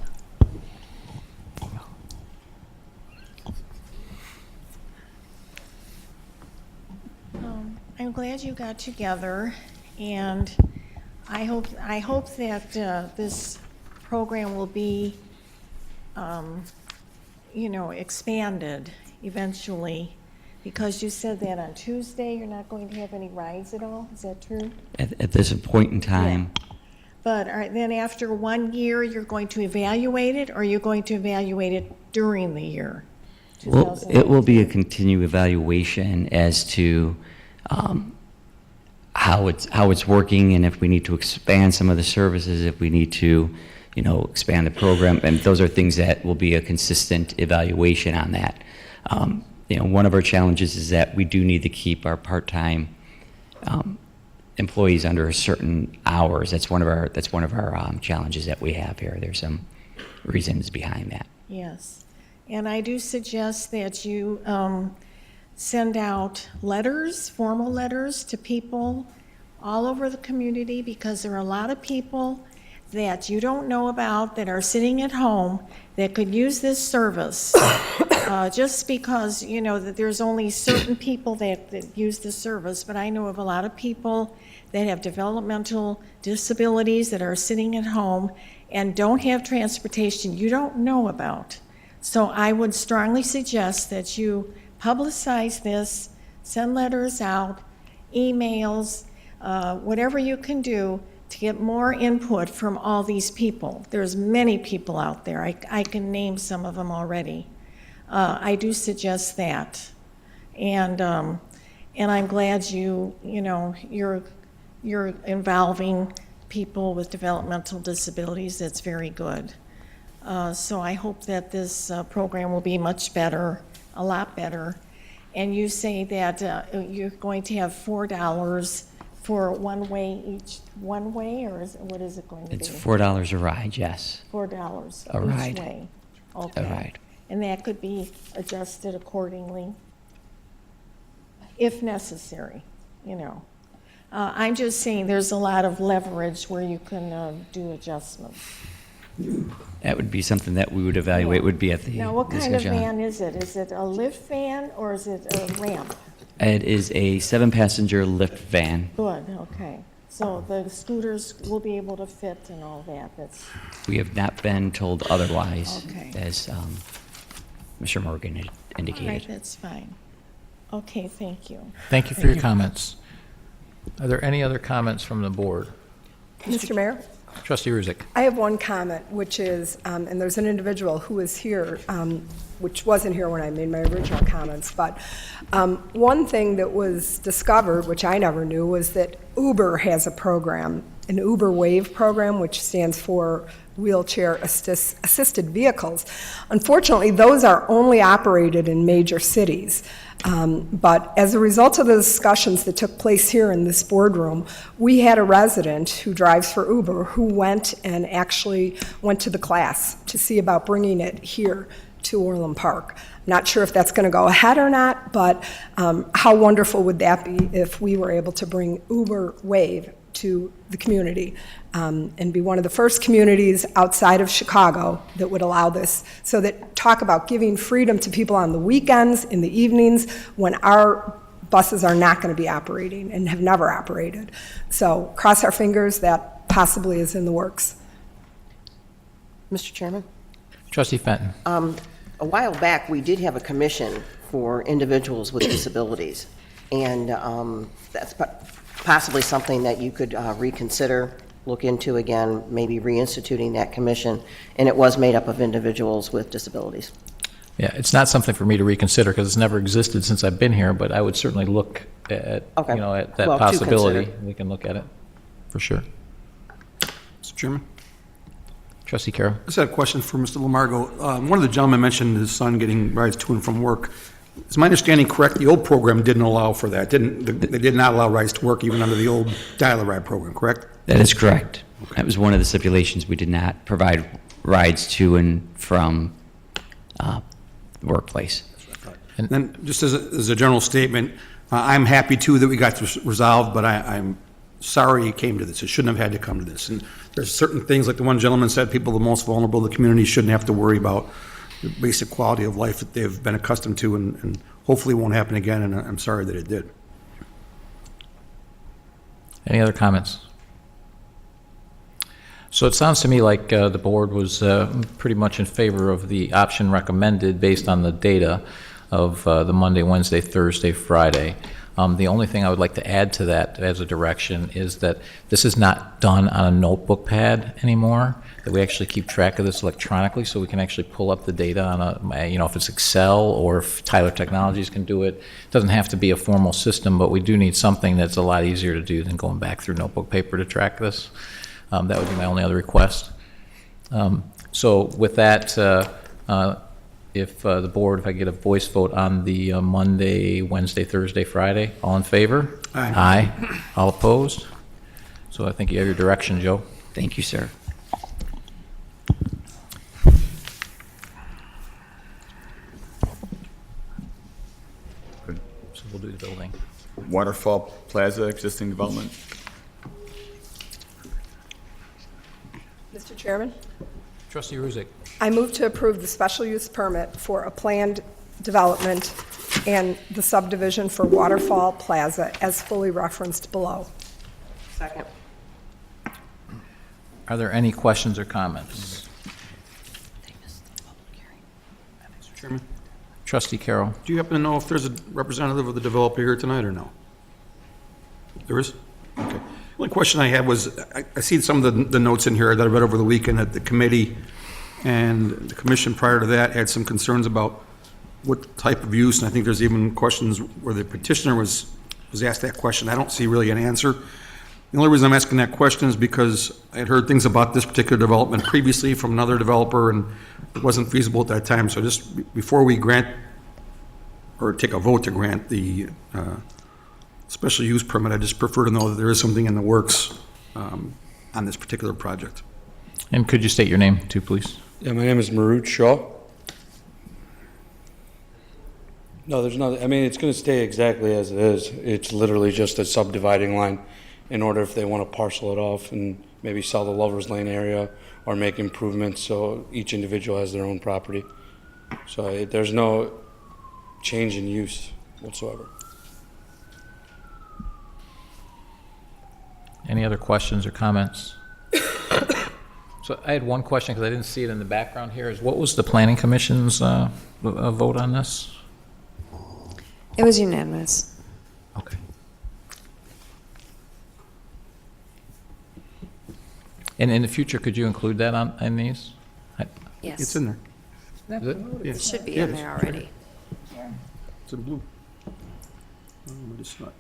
I'm glad you got together, and I hope that this program will be, expanded eventually, because you said that on Tuesday you're not going to have any rides at all. Is that true? At this point in time, But then after 1 year, you're going to evaluate it, or you're going to evaluate it during the year? well, it will be a continued evaluation as to how it's working, and if we need to expand some of the services, if we need to, expand the program, and those are things that will be a consistent evaluation on that. One of our challenges is that we do need to keep our part-time employees under a certain hours. That's one of our challenges that we have here. There's some reasons behind that. Yes. And I do suggest that you send out letters, formal letters, to people all over the community, because there are a lot of people that you don't know about that are sitting at home that could use this service. Just because, that there's only certain people that use this service, but I know of a lot of people that have developmental disabilities that are sitting at home and don't have transportation you don't know about. So I would strongly suggest that you publicize this, send letters out, emails, whatever you can do to get more input from all these people. There's many people out there. I can name some of them already. I do suggest that. And I'm glad you're involving people with developmental disabilities. That's very good. So I hope that this program will be much better, a lot better. And you say that you're going to have $4 for one way, or what is it going to be? It's $4 a ride, yes. $4 A ride. each way. Okay. A ride. And that could be adjusted accordingly, if necessary, I'm just saying there's a lot of leverage where you can do adjustments. That would be something that we would evaluate, would be at the Now, what kind of discussion. van is it? Is it a lift van, or is it a ramp? It is a 7-passenger lift van. Good, okay. So the scooters will be able to fit and all that. We have not been told otherwise, Okay. as Mr. Morgan had indicated. All right, that's fine. Okay, thank you. Thank you for your comments. Are there any other comments from the board? Mr. Mayor? Trustee Ruzick. I have one comment, which is, and there's an individual who is here, which wasn't here when I made my original comments, but one thing that was discovered, which I never knew, was that Uber has a program, an Uber Wave program, which stands for wheelchair assisted vehicles. Unfortunately, those are only operated in major cities. But as a result of the discussions that took place here in this boardroom, we had a resident who drives for Uber who went to the class to see about bringing it here to Orland Park. Not sure if that's going to go ahead or not, but how wonderful would that be if we were able to bring Uber Wave to the community and be one of the first communities outside of Chicago that would allow this. So that talk about giving freedom to people on the weekends, in the evenings, when our buses are not going to be operating and have never operated. So cross our fingers that possibly is in the works. Mr. Chairman? Trustee Fenton. A while back, we did have a commission for individuals with disabilities, and that's possibly something that you could reconsider, look into again, maybe reinstituting that commission, and it was made up of individuals with disabilities. Yeah, it's not something for me to reconsider because it's never existed since I've been here, but I would certainly look Okay. at that Well, to possibility, consider. we can look at it, for sure. Mr. Chairman? Trustee Carroll? I just had a question for Mr. Lamargo. One of the gentlemen mentioned his son getting rides to and from work. Is my understanding correct? The old program didn't allow for that. They did not allow rides to work even under the old dial-a-ride program, correct? That is correct. That was one of the stipulations. We did not provide rides to and from the workplace. And then, just as a general statement, I'm happy too that we got this resolved, but I'm sorry it came to this. It shouldn't have had to come to this. And there's certain things, like the one gentleman said, people the most vulnerable in the community shouldn't have to worry about the basic quality of life that they've been accustomed to, and hopefully won't happen again, and I'm sorry that it did. Any other comments? So it sounds to me like the board was pretty much in favor of the option recommended based on the data of the Monday, Wednesday, Thursday, Friday. The only thing I would like to add to that as a direction is that this is not done on a notebook pad anymore, that we actually keep track of this electronically so we can actually pull up the data on if it's Excel or if Tyler Technologies can do it. It doesn't have to be a formal system, but we do need something that's a lot easier to do than going back through notebook paper to track this. That would be my only other request. So with that, if the board, if I get a voice vote on the Monday, Wednesday, Thursday, Friday, all in favor? Aye. Aye. All opposed? So I think you have your direction, Joe. Thank you, sir. So we'll do the building. Waterfall Plaza, existing development. Mr. Chairman, Trustee Ruzick. I move to approve the special use permit for a planned development and the subdivision for Waterfall Plaza as fully referenced below. Second. Are there any questions or comments? Mr. Chairman, Trustee Carroll. do you happen to know if there's a representative of the developer here tonight or no? There is? Okay. The only question I had was, I see some of the notes in here that I read over the weekend at the committee and the commission prior to that had some concerns about what type of use, and I think there's even questions where the petitioner was asked that question. I don't see really an answer. The only reason I'm asking that question is because I had heard things about this particular development previously from another developer, and it wasn't feasible at that time. So just before we grant or take a vote to grant the special use permit, I just prefer to know that there is something in the works on this particular project. And could you state your name too, please? Yeah, my name is Marut Shaw. No, there's nothing. I mean, it's going to stay exactly as it is. It's literally just a subdividing line in order if they want to parcel it off and maybe sell the Lover's Lane area or make improvements so each individual has their own property. So there's no change in use whatsoever. Any other questions or comments? So I had one question because I didn't see it in the background here. Is what was the planning commission's vote on this? It was unanimous. Okay. And in the future, could you include that in these? Yes. It's in there. Is it? Yeah. It should be Yeah, in there already. It's in blue. Oh, it's not.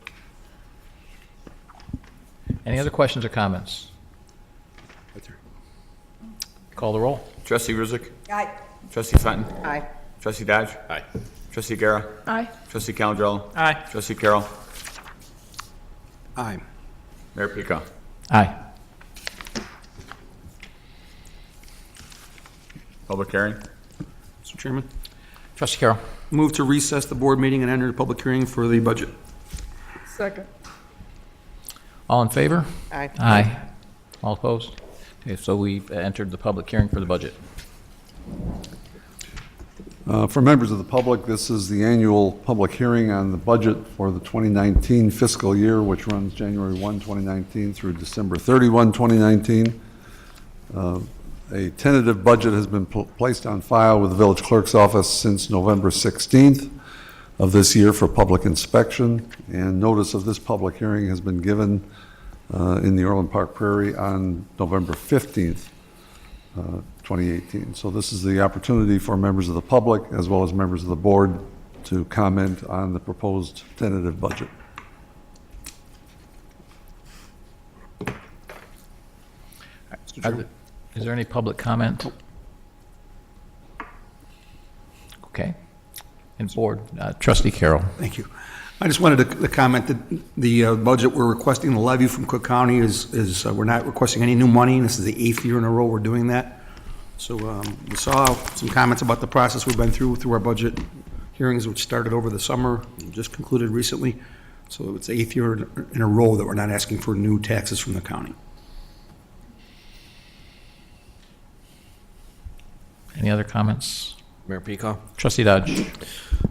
Any other questions or comments? Right there. Call the roll. Trustee Ruzick. Aye. Trustee Fenton. Aye. Trustee Dodge. Aye. Trustee Guerra. Aye. Trustee Calandrello. Aye. Trustee Carroll. Aye. Mayor Pico. Aye. Public hearing. Mr. Chairman, Trustee Carroll. move to recess the board meeting and enter the public hearing for the budget. Second. All in favor? Aye. Aye. All opposed? Okay, so we've entered the public hearing for the budget. For members of the public, this is the annual public hearing on the budget for the 2019 fiscal year, which runs January 1, 2019 through December 31, 2019. A tentative budget has been placed on file with the village clerk's office since November 16th of this year for public inspection, and notice of this public hearing has been given in the Orland Park Prairie on November 15th, 2018. So this is the opportunity for members of the public as well as members of the board to comment on the proposed tentative budget. Mr. Chairman. Is there any public comment? Okay. And board, trustee Carroll. Thank you. I just wanted to comment that the budget we're requesting the levy from Cook County is we're not requesting any new money. This is the 8th year in a row we're doing that. So we saw some comments about the process we've been through our budget hearings, which started over the summer and just concluded recently. So it's the 8th year in a row that we're not asking for new taxes from the county. Any other comments? Mayor Peacock? Trustee Dodge.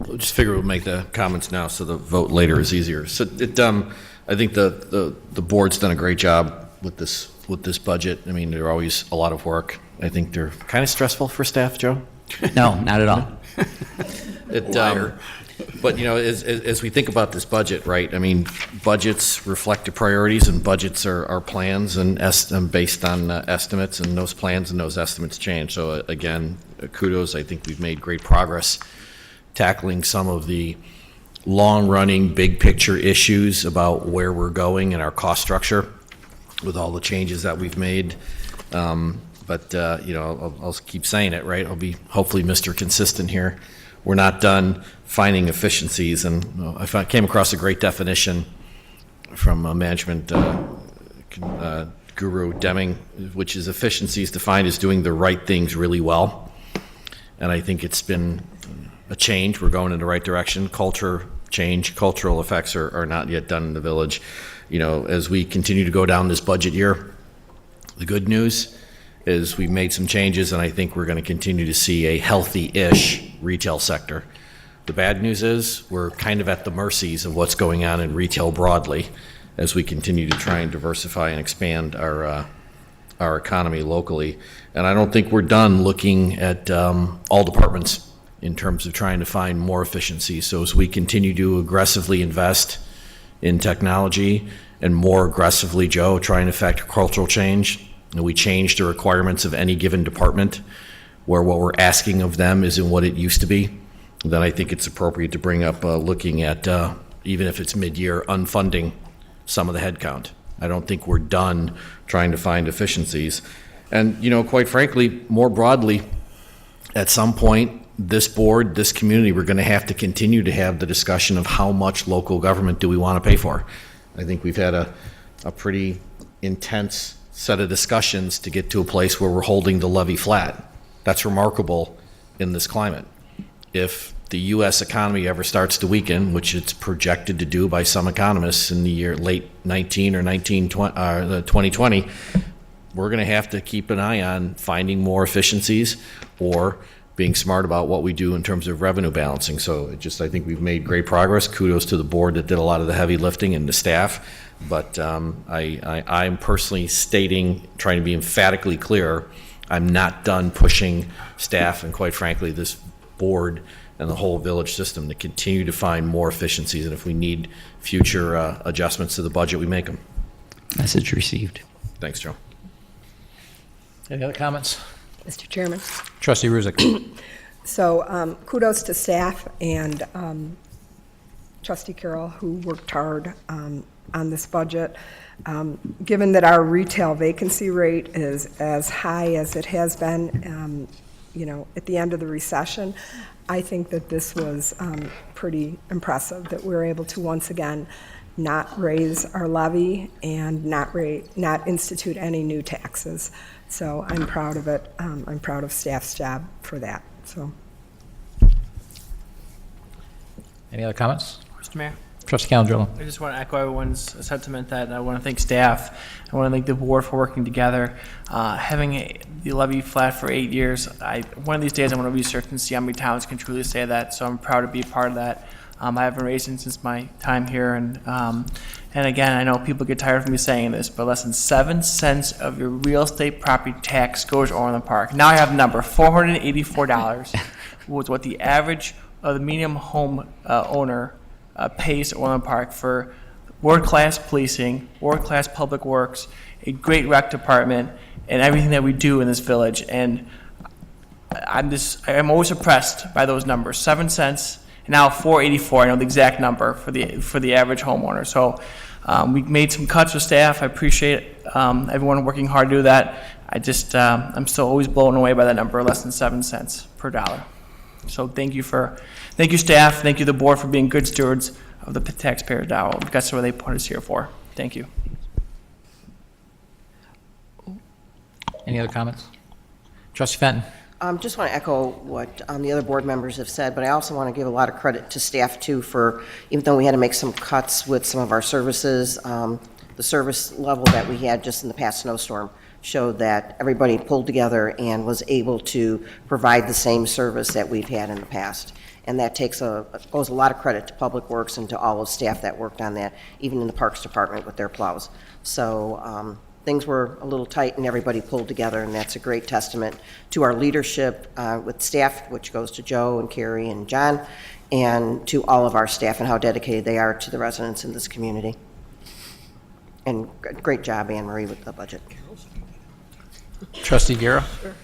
We'll just figure we'll make the comments now so the vote later is easier. So I think the board's done a great job with this budget. I mean, they're always a lot of work. I think they're kind of stressful for staff, Joe. No, not at all. But, you know, as we think about this budget, right, I mean, budgets reflect the priorities, and budgets are plans and based on estimates, and those plans and those estimates change. So, again, kudos. I think we've made great progress tackling some of the long-running, big-picture issues about where we're going and our cost structure with all the changes that we've made. But you know, I'll keep saying it, right? I'll be hopefully Mr. Consistent here. We're not done finding efficiencies, and I came across a great definition from a management guru, Deming, which is efficiencies defined as doing the right things really well. And I think it's been a change. We're going in the right direction. Culture change, cultural effects are not yet done in the village. You know, as we continue to go down this budget year, the good news is we've made some changes, and I think we're going to continue to see a healthy-ish retail sector. The bad news is we're kind of at the mercies of what's going on in retail broadly as we continue to try and diversify and expand our economy locally. And I don't think we're done looking at all departments in terms of trying to find more efficiency. So as we continue to aggressively invest in technology and more aggressively, Joe, trying to affect cultural change, and we change the requirements of any given department where what we're asking of them isn't what it used to be, then I think it's appropriate to bring up looking at, even if it's mid-year, unfunding some of the headcount. I don't think we're done trying to find efficiencies. And, you know, quite frankly, more broadly, at some point, this board, this community, we're going to have to continue to have the discussion of how much local government do we want to pay for. I think we've had a pretty intense set of discussions to get to a place where we're holding the levy flat. That's remarkable in this climate. If the U.S. economy ever starts to weaken, which it's projected to do by some economists in the year late 19 or 2020, we're going to have to keep an eye on finding more efficiencies or being smart about what we do in terms of revenue balancing. So I think we've made great progress. Kudos to the board that did a lot of the heavy lifting and the staff. But I'm personally trying to be emphatically clear, I'm not done pushing staff and, quite frankly, this board and the whole village system to continue to find more efficiencies. And if we need future adjustments to the budget, we make them. Message received. Thanks, Joe. Any other comments? Mr. Chairman. Trustee Ruzick. So kudos to staff and Trustee Carroll, who worked hard on this budget. Given that our retail vacancy rate is as high as it has been, you know, at the end of the recession, I think that this was pretty impressive that we were able to once again not raise our levy and not institute any new taxes. So I'm proud of it. I'm proud of staff's job for that. So. Any other comments? Mr. Mayor? Trustee Calandrello. I just want to echo everyone's sentiment that I want to thank staff. I want to thank the board for working together. Having the levy flat for 8 years, one of these days I want to research and see how many towns can truly say that, so I'm proud to be a part of that. I haven't raised it since my time here, and again, I know people get tired of me saying this, but less than 7 cents of your real estate property tax goes to Orland Park. Now I have the number, $484 was what the average of the medium home owner pays to Orland Park for world-class policing, world-class public works, a great rec department, and everything that we do in this village. And I'm always impressed by those numbers. 7 cents, and now $484. I know the exact number for the average homeowner. So we made some cuts with staff. I appreciate everyone working hard to do that. I'm still always blown away by that number, less than 7 cents per dollar. So thank you staff, thank you the board for being good stewards of the taxpayer dollar. That's what they put us here for. Thank you. Any other comments? Trustee Fenton? Just want to echo what the other board members have said, but I also want to give a lot of credit to staff too for, even though we had to make some cuts with some of our services, the service level that we had just in the past snowstorm showed that everybody pulled together and was able to provide the same service that we've had in the past. And that owes a lot of credit to Public Works and to all of staff that worked on that, even in the Parks Department with their plows. So things were a little tight and everybody pulled together, and that's a great testament to our leadership with staff, which goes to Joe and Carrie and John, and to all of our staff and how dedicated they are to the residents in this community. And great job, Anne Marie, with the budget. Trustee Guerra? Sure.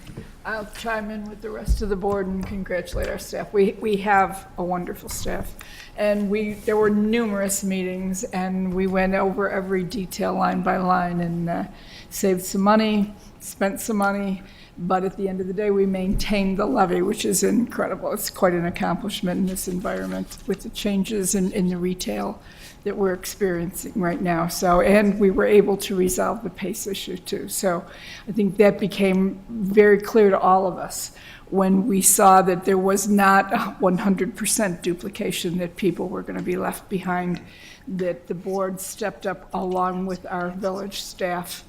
I'll chime in with the rest of the board and congratulate our staff. We have a wonderful staff, and there were numerous meetings, and we went over every detail line by line and saved some money, spent some money, but at the end of the day, we maintained the levy, which is incredible. It's quite an accomplishment in this environment with the changes in the retail that we're experiencing right now. So, and we were able to resolve the PACE issue too. So I think that became very clear to all of us when we saw that there was not a 100% duplication, that people were going to be left behind, that the board stepped up along with our village staff,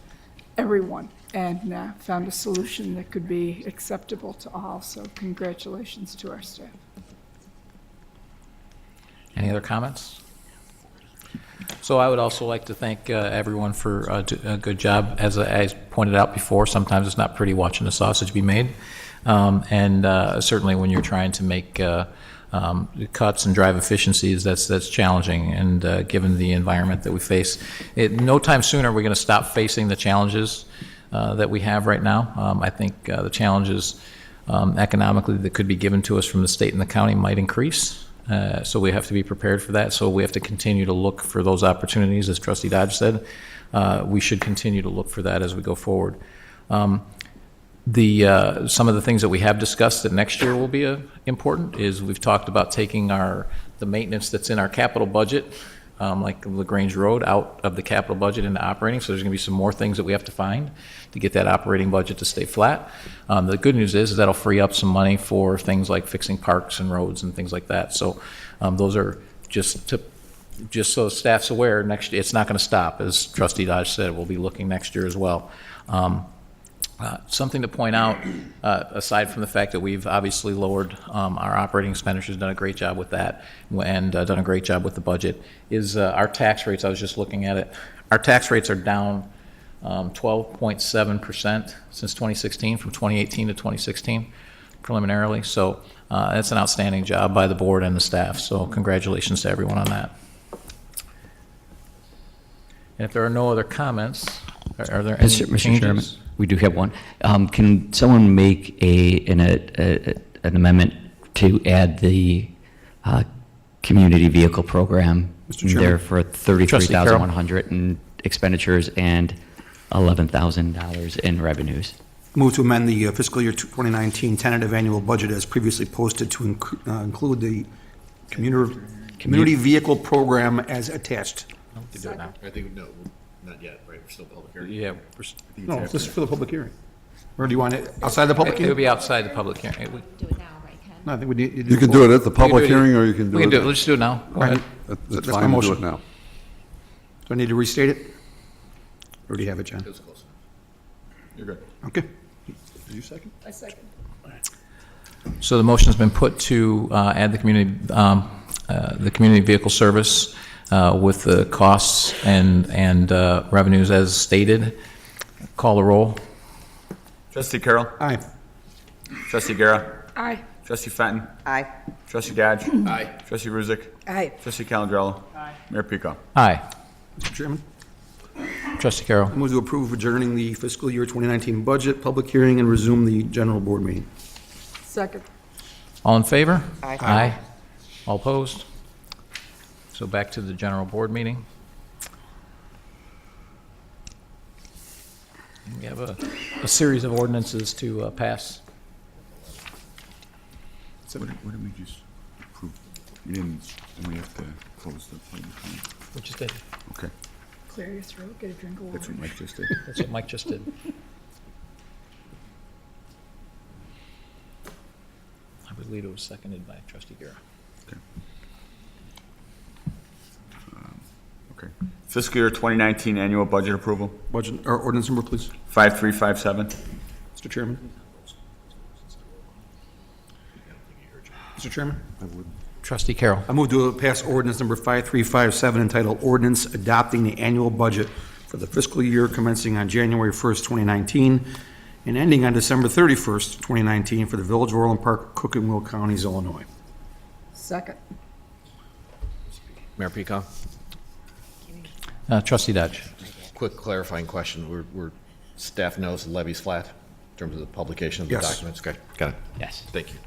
everyone, and found a solution that could be acceptable to all. So congratulations to our staff. Any other comments? So I would also like to thank everyone for a good job. As I pointed out before, sometimes it's not pretty watching the sausage be made. And certainly when you're trying to make cuts and drive efficiencies, that's challenging. And given the environment that we face, no time sooner are we going to stop facing the challenges that we have right now. I think the challenges economically that could be given to us from the state and the county might increase. So we have to be prepared for that. So we have to continue to look for those opportunities. As Trustee Dodge said, we should continue to look for that as we go forward. Some of the things that we have discussed that next year will be important is we've talked about taking the maintenance that's in our capital budget, like LaGrange Road, out of the capital budget into operating. So there's going to be some more things that we have to find to get that operating budget to stay flat. The good news is that'll free up some money for things like fixing parks and roads and things like that. So those are just so staff's aware, next year it's not going to stop. As Trustee Dodge said, we'll be looking next year as well. Something to point out, aside from the fact that we've obviously lowered our operating expenditures, done a great job with that, and done a great job with the budget, is our tax rates. I was just looking at it. Our tax rates are down 12.7% since 2016, from 2018 to 2016, preliminarily. So that's an outstanding job by the board and the staff. So congratulations to everyone on that. And if there are no other comments, are there any Mr. changes? Chairman, we do have one. Can someone make an amendment to add the community vehicle program there for $33,100 in expenditures and $11,000 in revenues? Move to amend the fiscal year 2019 tentative annual budget as previously posted to include the community vehicle program as attached. To do it now. I think, no, not yet, right? We're still public hearing. Yeah. No, this is for the public hearing. Or do you want it outside the public It hearing? would be outside the public hearing. Do it now, right, Ken? No, I think we need. You can do it at the public hearing, or you can do it. We can do it. Let's just do it now. Go ahead. It's That's my fine to do motion. it now. Do I need to restate it? Or do you have it, John? It was close. You're good. Okay. Did you second? I second. So the motion's been put to add the community vehicle service with the costs and revenues as stated. Call the roll. Trustee Carroll. Aye. Trustee Guerra. Aye. Trustee Fenton. Aye. Trustee Dodge. Aye. Trustee Ruzick. Aye. Trustee Calandrello. Aye. Mayor Pico. Aye. Mr. Chairman, Trustee Carroll. I move to approve adjourning the fiscal year 2019 budget public hearing and resume the general board meeting. Second. All in favor? Aye. Aye. All opposed? So back to the general board meeting. We have a series of ordinances to pass. So what did we just approve? We didn't, and we have to close the public hearing. We just did. Okay, Clear your throat, get a drink of water. that's what Mike just did. That's what Mike just did. I believe it was seconded by trustee Guerra. Okay. Okay. Fiscal year 2019 annual budget approval, Budget, or ordinance number, please. 5357. Mr. Chairman. Mr. Chairman. Trustee Carroll. I move to pass ordinance number 5357 entitled Ordinance Adopting the Annual Budget for the Fiscal Year commencing on January 1st, 2019 and ending on December 31st, 2019 for the Village of Orland Park, Cook and Will Counties, Illinois. Second. Mayor Peacock? Trustee Dodge. Quick clarifying question. Staff knows the levy's flat in terms of the publication of the Yes. documents? Okay, got it. Yes. Thank you.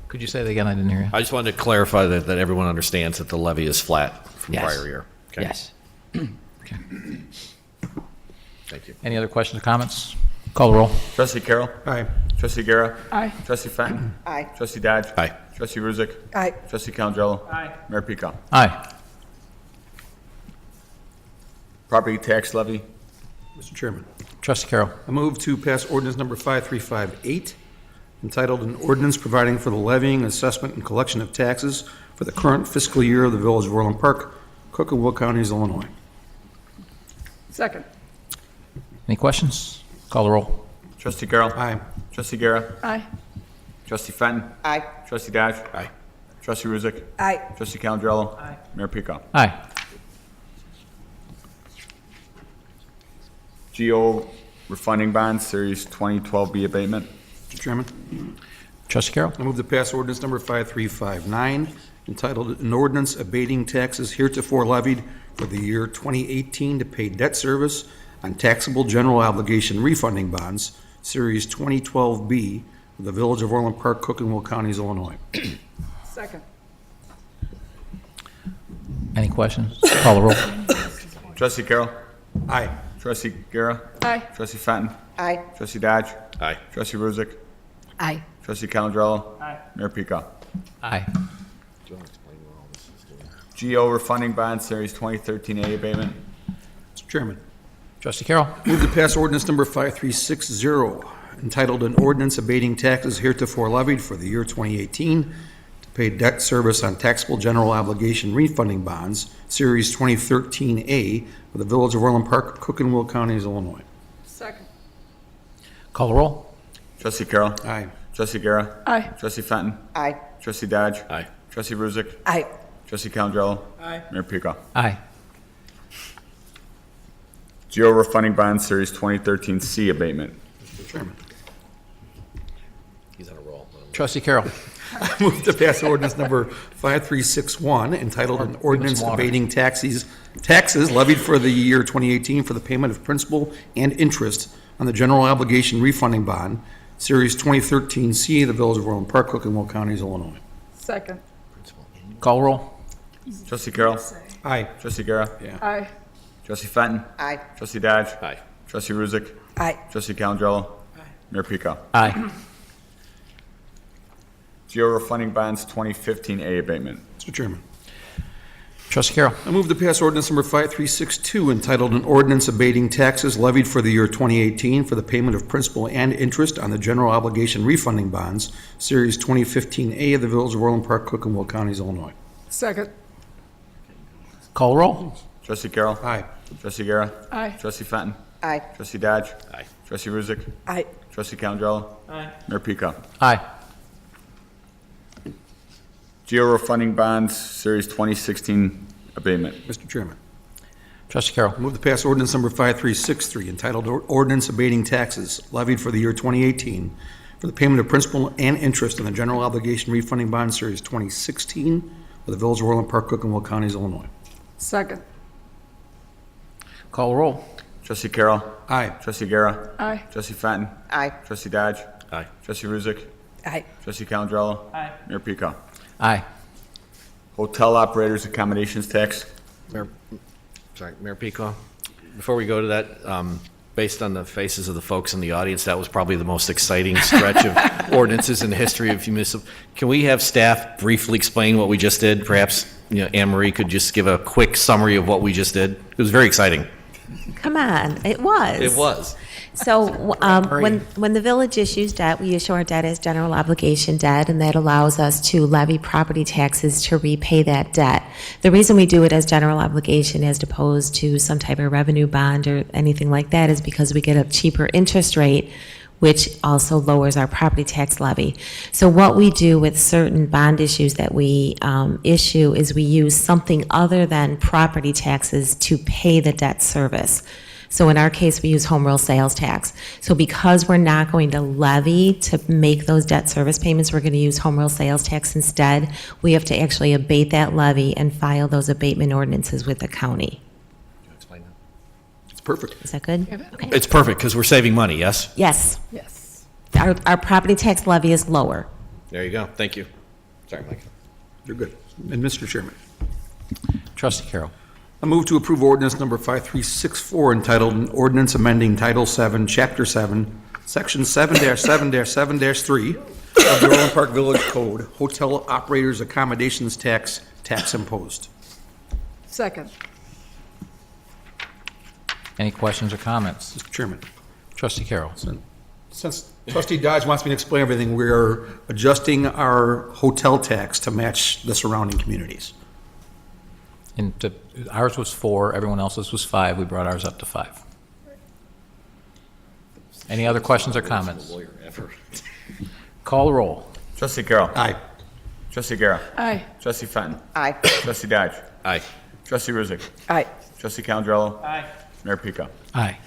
Could you say that again? I didn't hear you. I just wanted to clarify that everyone understands that the levy is flat from Yes. prior year. Okay. Yes. Okay. Thank you. Any other questions or comments? Call the roll. Trustee Carroll. Aye. Trustee Guerra. Aye. Trustee Fenton. Aye. Trustee Dodge. Aye. Trustee Ruzick. Aye. Trustee Calandrello. Aye. Mayor Peacock. Aye. Property tax levy, Mr. Chairman. Trustee Carroll. I move to pass ordinance number 5358 entitled An Ordinance Providing for the Levying, Assessment, and Collection of Taxes for the Current Fiscal Year of the Village of Orland Park, Cook and Will Counties, Illinois. Second. Any questions? Call the roll. Trustee Carroll. Aye. Trustee Guerra. Aye. Trustee Fenton. Aye. Trustee Dodge. Aye. Trustee Ruzick. Aye. Trustee Calandrello. Aye. Mayor Peacock. Aye. GO refunding bonds, Series 2012B abatement. Mr. Chairman. Trustee Carroll. I move to pass ordinance number 5359 entitled An Ordinance Abating Taxes Heretofore Levied for the Year 2018 to Pay Debt Service on Taxable General Obligation Refunding Bonds, Series 2012B, of the Village of Orland Park, Cook and Will Counties, Illinois. Second. Any questions? Call the roll. Trustee Carroll. Aye. Trustee Guerra. Aye. Trustee Fenton. Aye. Trustee Dodge. Aye. Trustee Ruzick. Aye. Trustee Calandrello. Aye. Mayor Peacock. Aye. GO refunding bonds, Series 2013A abatement. Mr. Chairman. Trustee Carroll. Move to pass ordinance number 5360 entitled An Ordinance Abating Taxes Heretofore Levied for the Year 2018 to Pay Debt Service on Taxable General Obligation Refunding Bonds, Series 2013A, of the Village of Orland Park, Cook and Will Counties, Illinois. Second. Call the roll. Trustee Carroll. Aye. Trustee Guerra. Aye. Trustee Fenton. Aye. Trustee Dodge. Aye. Trustee Ruzick. Aye. Trustee Calandrello. Aye. Mayor Peacock. Aye. GO refunding bonds, Series 2013C abatement. Mr. Chairman. He's on a roll. Trustee Carroll. I move to pass ordinance number 5361 entitled An Ordinance water. Abating Taxes Levied for the Year 2018 for the Payment of Principal and Interest on the General Obligation Refunding Bond, Series 2013C, of the Village of Orland Park, Cook and Will Counties, Illinois. Second. Call the roll. Trustee Carroll. Aye. Trustee Guerra. Aye. Trustee Fenton. Aye. Trustee Dodge. Aye. Trustee Ruzick. Aye. Trustee Calandrello. Mayor Peacock. Aye. GO refunding bonds, 2015A abatement. Mr. Chairman. Trustee Carroll. I move to pass ordinance number 5362 entitled An Ordinance Abating Taxes Levied for the Year 2018 for the Payment of Principal and Interest on the General Obligation Refunding Bonds, Series 2015A, of the Village of Orland Park, Cook and Will Counties, Illinois. Second. Call the roll. Trustee Carroll. Aye. Trustee Guerra. Aye. Trustee Fenton. Aye. Trustee Dodge. Aye. Trustee Ruzick. Aye. Trustee Calandrello. Aye. Mayor Peacock. Aye. GO refunding bonds, Series 2016 abatement. Mr. Chairman. Trustee Carroll. I move to pass ordinance number 5363 entitled Ordinance Abating Taxes Levied for the Year 2018 for the Payment of Principal and Interest on the General Obligation Refunding Bond, Series 2016, of the Village of Orland Park, Cook and Will Counties, Illinois. Second. Call the roll. Trustee Carroll. Aye. Trustee Guerra. Aye. Trustee Fenton. Aye. Trustee Dodge. Aye. Trustee Ruzick. Aye. Trustee Calandrello. Aye. Mayor Peacock. Aye. Hotel operators accommodations tax. Mayor Peacock, before we go to that, Based on the faces of the folks in the audience, that was probably the most exciting stretch of ordinances in the history of municipal. Can we have staff briefly explain what we just did? Perhaps, Anne Marie could just give a quick summary of what we just did. It was very exciting. Come on, it was. It was. So when the village issues debt, we issue our debt as general obligation debt, and that allows us to levy property taxes to repay that debt. The reason we do it as general obligation as opposed to some type of revenue bond or anything like that is because we get a cheaper interest rate, which also lowers our property tax levy. So what we do with certain bond issues that we issue is we use something other than property taxes to pay the debt service. So in our case, we use home rule sales tax. So because we're not going to levy to make those debt service payments, we're going to use home rule sales tax instead. We have to actually abate that levy and file those abatement ordinances with the county. It's perfect. Is that good? Okay. It's perfect because we're saving money, yes? Yes. Yes. Our property tax levy is lower. There you go. Thank you. Sorry, Mike. You're good. And Mr. Chairman. Trustee Carroll. I move to approve ordinance number 5364 entitled an ordinance amending Title 7, Chapter 7, Section 7-7-7-3 of the Orland Park Village Code, Hotel Operators Accommodations Tax imposed. Second. Any questions or comments? Mr. Chairman. Trustee Carroll. Since Trustee Dodge wants me to explain everything, we are adjusting our hotel tax to match the surrounding communities. Ours was 4, everyone else's was 5. We brought ours up to 5. Any other questions or comments? Call the roll. Trustee Carroll. Aye. Trustee Guerra. Aye. Trustee Fenton. Aye. Trustee Dodge. Aye. Trustee Ruzick. Aye. Trustee Calandrello. Aye. Mayor Pico. Aye.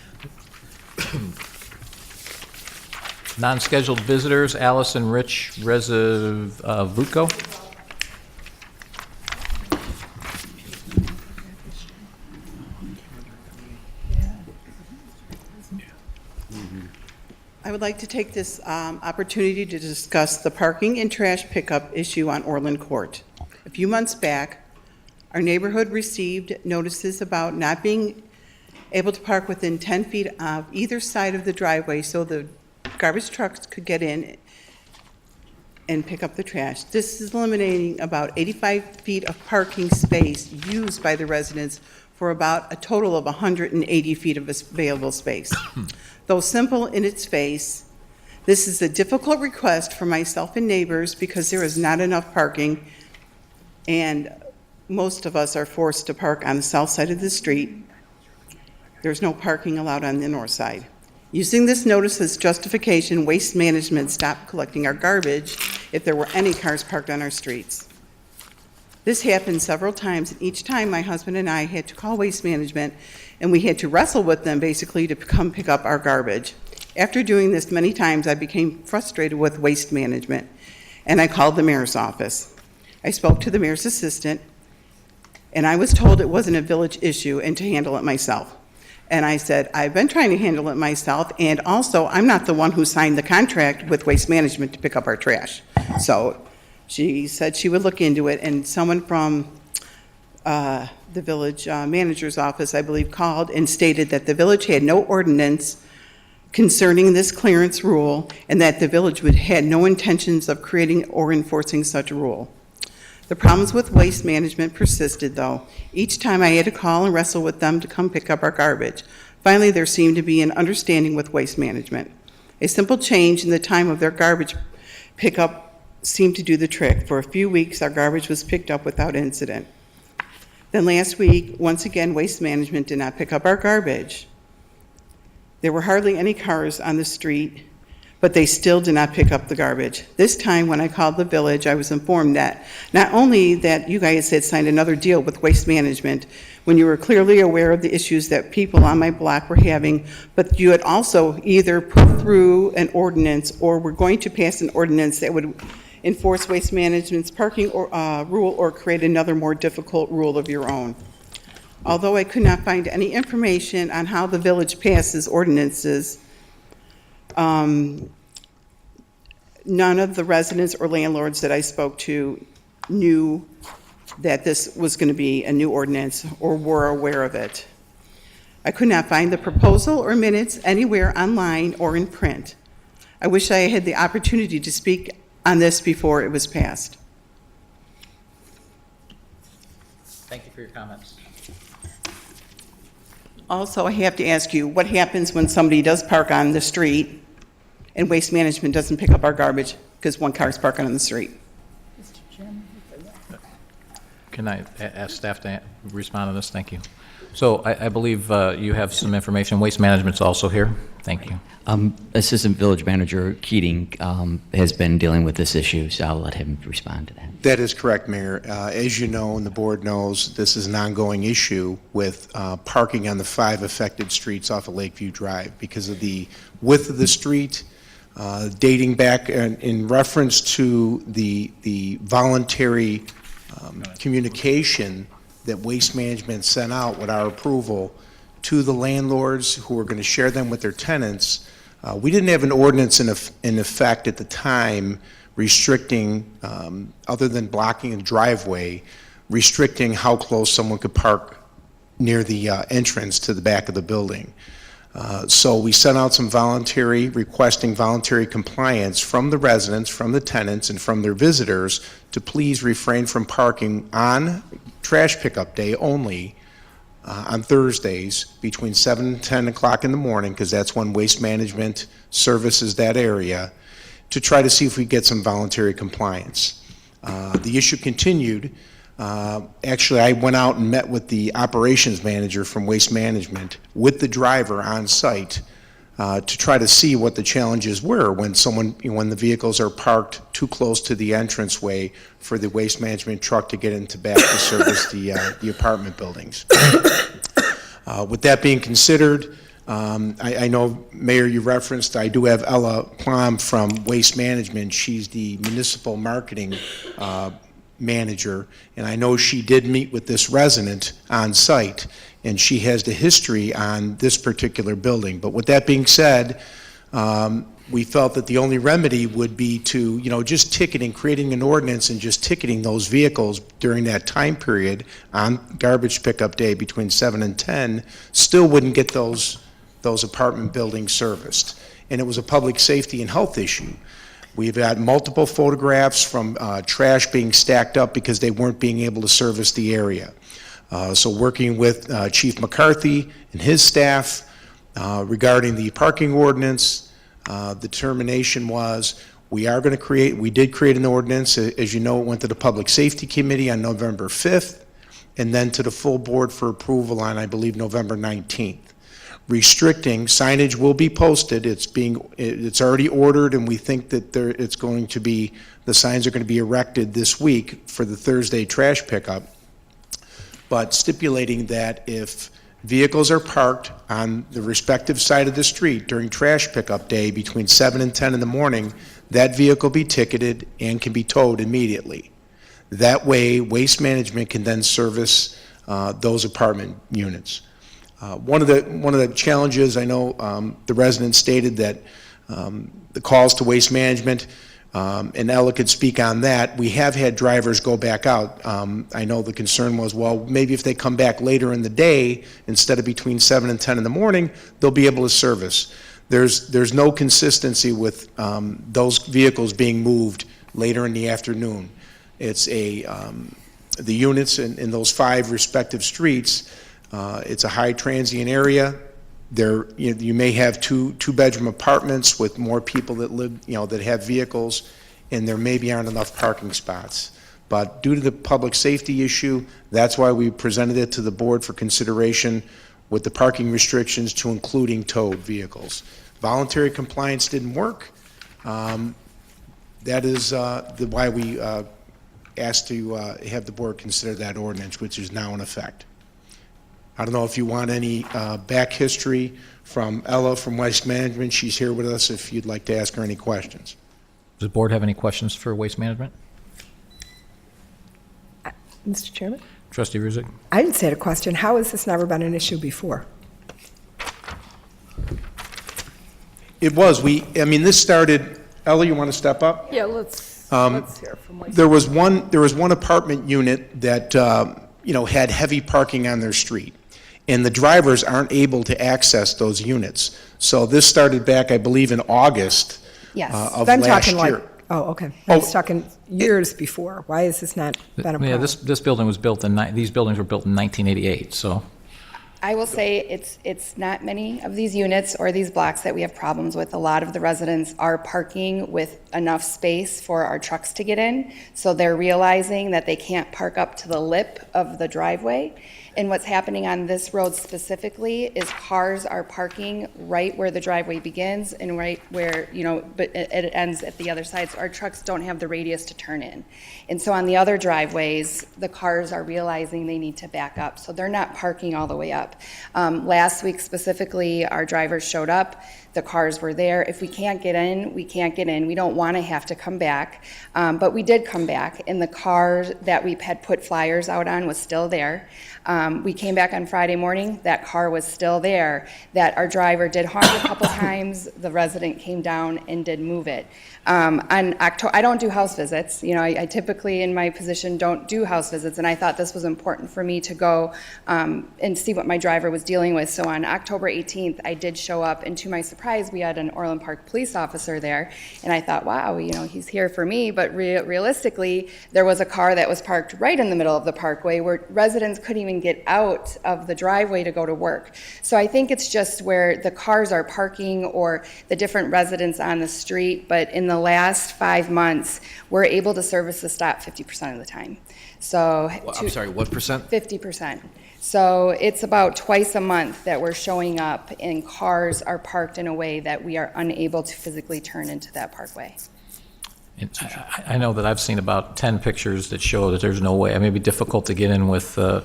Non-scheduled visitors, Allison Rich Vuko. I would like to take this opportunity to discuss the parking and trash pickup issue on Orland Court. A few months back, our neighborhood received notices about not being able to park within 10 feet of either side of the driveway so the garbage trucks could get in and pick up the trash. This is eliminating about 85 feet of parking space used by the residents for about a total of 180 feet of available space. Though simple in its face, this is a difficult request for myself and neighbors because there is not enough parking, and most of us are forced to park on the south side of the street. There's no parking allowed on the north side. Using this notice as justification, Waste Management stopped collecting our garbage if there were any cars parked on our streets. This happened several times, and each time my husband and I had to call Waste Management, and we had to wrestle with them basically to come pick up our garbage. After doing this many times, I became frustrated with Waste Management, and I called the mayor's office. I spoke to the mayor's assistant, and I was told it wasn't a village issue and to handle it myself. And I said, I've been trying to handle it myself, and also I'm not the one who signed the contract with Waste Management to pick up our trash. So she said she would look into it, and someone from the village manager's office, I believe, called and stated that the village had no ordinance concerning this clearance rule, and that the village had no intentions of creating or enforcing such a rule. The problems with Waste Management persisted, though. Each time I had to call and wrestle with them to come pick up our garbage. Finally, there seemed to be an understanding with Waste Management. A simple change in the time of their garbage pickup seemed to do the trick. For a few weeks, our garbage was picked up without incident. Then last week, once again, Waste Management did not pick up our garbage. There were hardly any cars on the street, but they still did not pick up the garbage. This time, when I called the village, I was informed that not only that you guys had signed another deal with Waste Management when you were clearly aware of the issues that people on my block were having, but you had also either put through an ordinance or were going to pass an ordinance that would enforce Waste Management's parking rule or create another more difficult rule of your own. Although I could not find any information on how the village passes ordinances, none of the residents or landlords that I spoke to knew that this was going to be a new ordinance or were aware of it. I could not find the proposal or minutes anywhere online or in print. I wish I had the opportunity to speak on this before it was passed. Thank you for your comments. Also, I have to ask you, what happens when somebody does park on the street and Waste Management doesn't pick up our garbage because one car's parking on the street? Can I ask staff to respond to this? Thank you. So I believe you have some information. Waste Management's also here. Thank you. Assistant Village Manager Keating has been dealing with this issue, so I'll let him respond to that. That is correct, Mayor. As you know, and the board knows, this is an ongoing issue with parking on the 5 affected streets off of Lakeview Drive because of the width of the street, dating back in reference to the voluntary communication that Waste Management sent out with our approval to the landlords who were going to share them with their tenants. We didn't have an ordinance in effect at the time restricting, other than blocking a driveway, restricting how close someone could park near the entrance to the back of the building. So we sent out some requesting voluntary compliance from the residents, from the tenants, and from their visitors to please refrain from parking on trash pickup day only on Thursdays between 7 and 10 o'clock in the morning, because that's when Waste Management services that area, to try to see if we get some voluntary compliance. The issue continued. Actually, I went out and met with the operations manager from Waste Management with the driver on site to try to see what the challenges were when the vehicles are parked too close to the entranceway for the Waste Management truck to get into back to service the apartment buildings. With that being considered, I know, Mayor, you referenced, I do have Ella Plum from Waste Management. She's the municipal marketing manager, and I know she did meet with this resident on site, and she has the history on this particular building. But with that being said, we felt that the only remedy would be to, just ticketing, creating an ordinance and just ticketing those vehicles during that time period on garbage pickup day between 7 and 10 still wouldn't get those apartment buildings serviced. And it was a public safety and health issue. We've had multiple photographs from trash being stacked up because they weren't being able to service the area. So working with Chief McCarthy and his staff regarding the parking ordinance, the determination was we did create an ordinance. As you know, it went to the Public Safety Committee on November 5th and then to the full board for approval on, I believe, November 19th. Restricting signage will be posted. It's already ordered, and we think that the signs are going to be erected this week for the Thursday trash pickup. But stipulating that if vehicles are parked on the respective side of the street during trash pickup day between 7 and 10 in the morning, that vehicle be ticketed and can be towed immediately. That way, Waste Management can then service those apartment units. One of the challenges, I know the residents stated that the calls to Waste Management, and Ella could speak on that, we have had drivers go back out. I know the concern was, well, maybe if they come back later in the day, instead of between 7 and 10 in the morning, they'll be able to service. There's no consistency with those vehicles being moved later in the afternoon. It's the units in those 5 respective streets. It's a high transient area. You may have two-bedroom apartments with more people that live, that have vehicles, and there maybe aren't enough parking spots. But due to the public safety issue, that's why we presented it to the board for consideration with the parking restrictions to including towed vehicles. Voluntary compliance didn't work. That is why we asked to have the board consider that ordinance, which is now in effect. I don't know if you want any back history from Ella from Waste Management. She's here with us if you'd like to ask her any questions. Does the board have any questions for Waste Management? Mr. Chairman? Trustee Ruzick? I didn't say a question. How has this never been an issue before? It was. This started, Ella, you want to step up? Yeah, let's hear from Waste. There was one apartment unit that, had heavy parking on their street. and the drivers aren't able to access those units. So this started back, I believe, in August Yes. of I'm last talking year. like, oh, okay. I was talking years before. Why has this not been a problem? Yeah, this building was built these buildings were built in 1988, so. I will say it's not many of these units or these blocks that we have problems with. A lot of the residents are parking with enough space for our trucks to get in, so they're realizing that they can't park up to the lip of the driveway. And what's happening on this road specifically is cars are parking right where the driveway begins and right where, but it ends at the other side. So our trucks don't have the radius to turn in. And so on the other driveways, the cars are realizing they need to back up. So they're not parking all the way up. Last week specifically, our drivers showed up. The cars were there. If we can't get in, we can't get in. We don't want to have to come back. But we did come back, and the car that we had put flyers out on was still there. We came back on Friday morning, that car was still there, that our driver did honk a couple times, the resident came down and did move it. I don't do house visits, I typically in my position don't do house visits, and I thought this was important for me to go and see what my driver was dealing with. So on October 18th, I did show up, and to my surprise, we had an Orland Park police officer there, and I thought, wow, he's here for me, but realistically, there was a car that was parked right in the middle of the parkway where residents couldn't even get out of the driveway to go to work. So I think it's just where the cars are parking or the different residents on the street, but in the last 5 months, we're able to service the stop 50% of the time. So I'm sorry, what percent? 50%. So it's about twice a month that we're showing up and cars are parked in a way that we are unable to physically turn into that parkway. I know that I've seen about 10 pictures that show that there's no way. It may be difficult to get in with a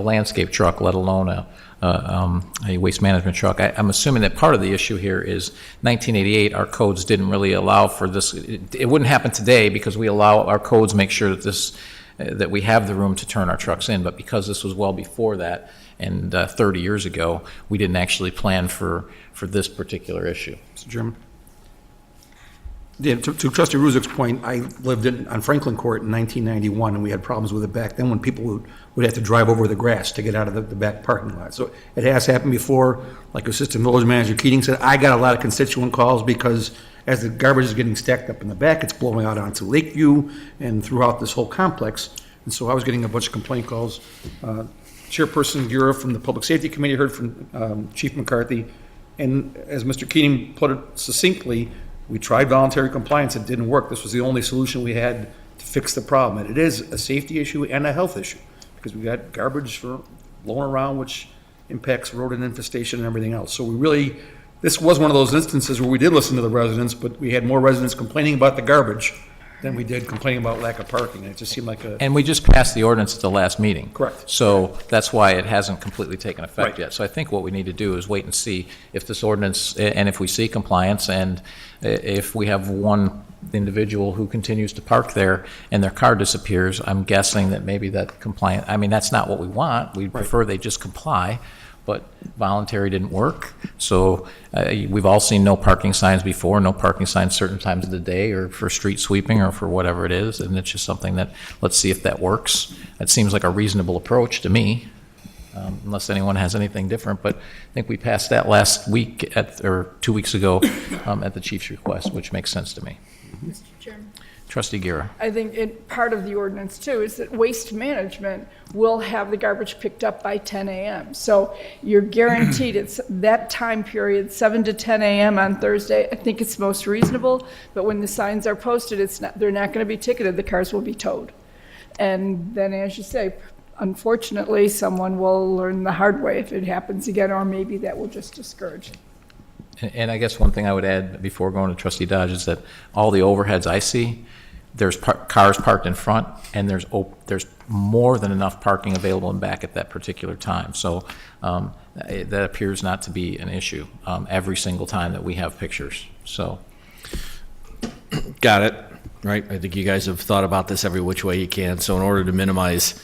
landscape truck, let alone a waste management truck. I'm assuming that part of the issue here is 1988, our codes didn't really allow for this. It wouldn't happen today because we allow our codes make sure that that we have the room to turn our trucks in. But because this was well before that and 30 years ago, we didn't actually plan for this particular issue. Mr. Chairman? Yeah, to Trustee Ruzik's point, I lived on Franklin Court in 1991, and we had problems with it back then when people would have to drive over the grass to get out of the back parking lot. So it has happened before. Like Assistant Village Manager Keating said, I got a lot of constituent calls because as the garbage is getting stacked up in the back, it's blowing out onto Lakeview and throughout this whole complex. And so I was getting a bunch of complaint calls. Chairperson Gura from the Public Safety Committee heard from Chief McCarthy, and as Mr. Keating put it succinctly, we tried voluntary compliance, it didn't work. This was the only solution we had to fix the problem. And it is a safety issue and a health issue because we got garbage blowing around, which impacts rodent infestation and everything else. So this was one of those instances where we did listen to the residents, but we had more residents complaining about the garbage than we did complaining about lack of parking. It just seemed like And we just passed the ordinance at the last meeting. Correct. So that's why it hasn't completely taken effect Right. yet. So I think what we need to do is wait and see if this ordinance, and if we see compliance, and if we have one individual who continues to park there and their car disappears, I'm guessing that maybe that compliant, that's not what we want. We prefer they just comply, but voluntary didn't work. So we've all seen no parking signs before, no parking signs certain times of the day or for street sweeping or for whatever it is. And it's just something that, let's see if that works. That seems like a reasonable approach to me, unless anyone has anything different. But I think we passed that last week or 2 weeks ago at the chief's request, which makes sense to me. Mr. Chairman. Trustee Gira. I think part of the ordinance too is that waste management will have the garbage picked up by 10 a.m. So you're guaranteed it's that time period, 7 to 10 a.m. on Thursday. I think it's most reasonable, but when the signs are posted, they're not going to be ticketed, the cars will be towed. And then, as you say, unfortunately, someone will learn the hard way if it happens again, or maybe that will just discourage it. And I guess one thing I would add before going to Trustee Dodge is that all the overheads I see, there's cars parked in front, and there's more than enough parking available in back at that particular time. So that appears not to be an issue every single time that we have pictures. So, got it. Right. I think you guys have thought about this every which way you can. So in order to minimize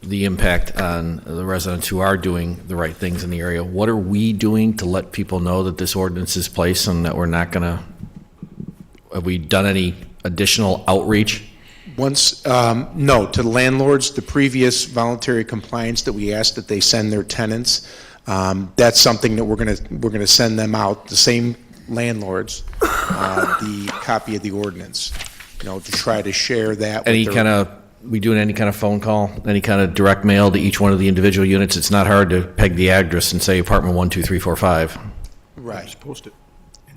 the impact on the residents who are doing the right things in the area, what are we doing to let people know that this ordinance is placed and that we're not going to, have we done any additional outreach? Once, no, to the landlords, the previous voluntary compliance that we asked that they send their tenants, that's something that we're gonna send them out, the same landlords, the copy of the ordinance, to try to share that with we doing any kind of phone call, any kind of direct mail to each one of the individual units? It's not hard to peg the address and say apartment 1, 2, 3, 4, 5. Right. Just post it.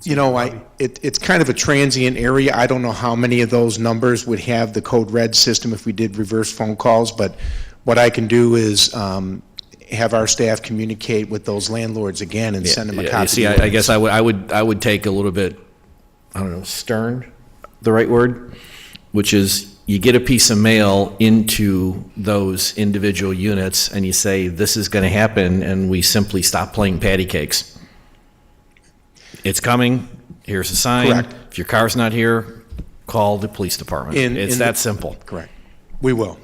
It's kind of a transient area. I don't know how many of those numbers would have the code red system if we did reverse phone calls, but what I can do is have our staff communicate with those landlords again and send them a copy. See, I guess I would take a little bit, I don't know, stern, the right word, which is you get a piece of mail into those individual units and you say, this is going to happen, and we simply stop playing patty cakes. It's coming. Here's a sign. Correct. If your car's not here, call the police department. It's that simple. Correct. We will.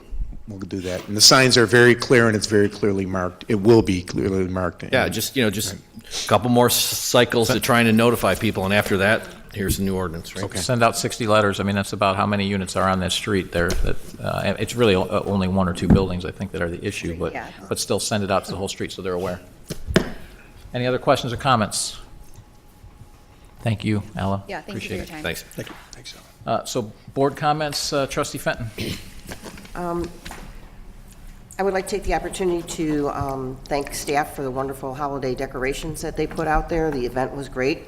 We'll do that. And the signs are very clear and it's very clearly marked. It will be clearly marked. Yeah, just a couple more cycles to trying to notify people, and after that, here's the new ordinance, right? Okay. Send out 60 letters. I mean, that's about how many units are on that street there. It's really only 1 or 2 buildings, I think, that are the issue, but still send it out to the whole street so they're aware. Any other questions or comments? Thank you, Ella. Yeah, thank you for your time. Thanks. Thank you. Thanks, Ellen. So board comments, Trustee Fenton. I would like to take the opportunity to thank staff for the wonderful holiday decorations that they put out there. The event was great.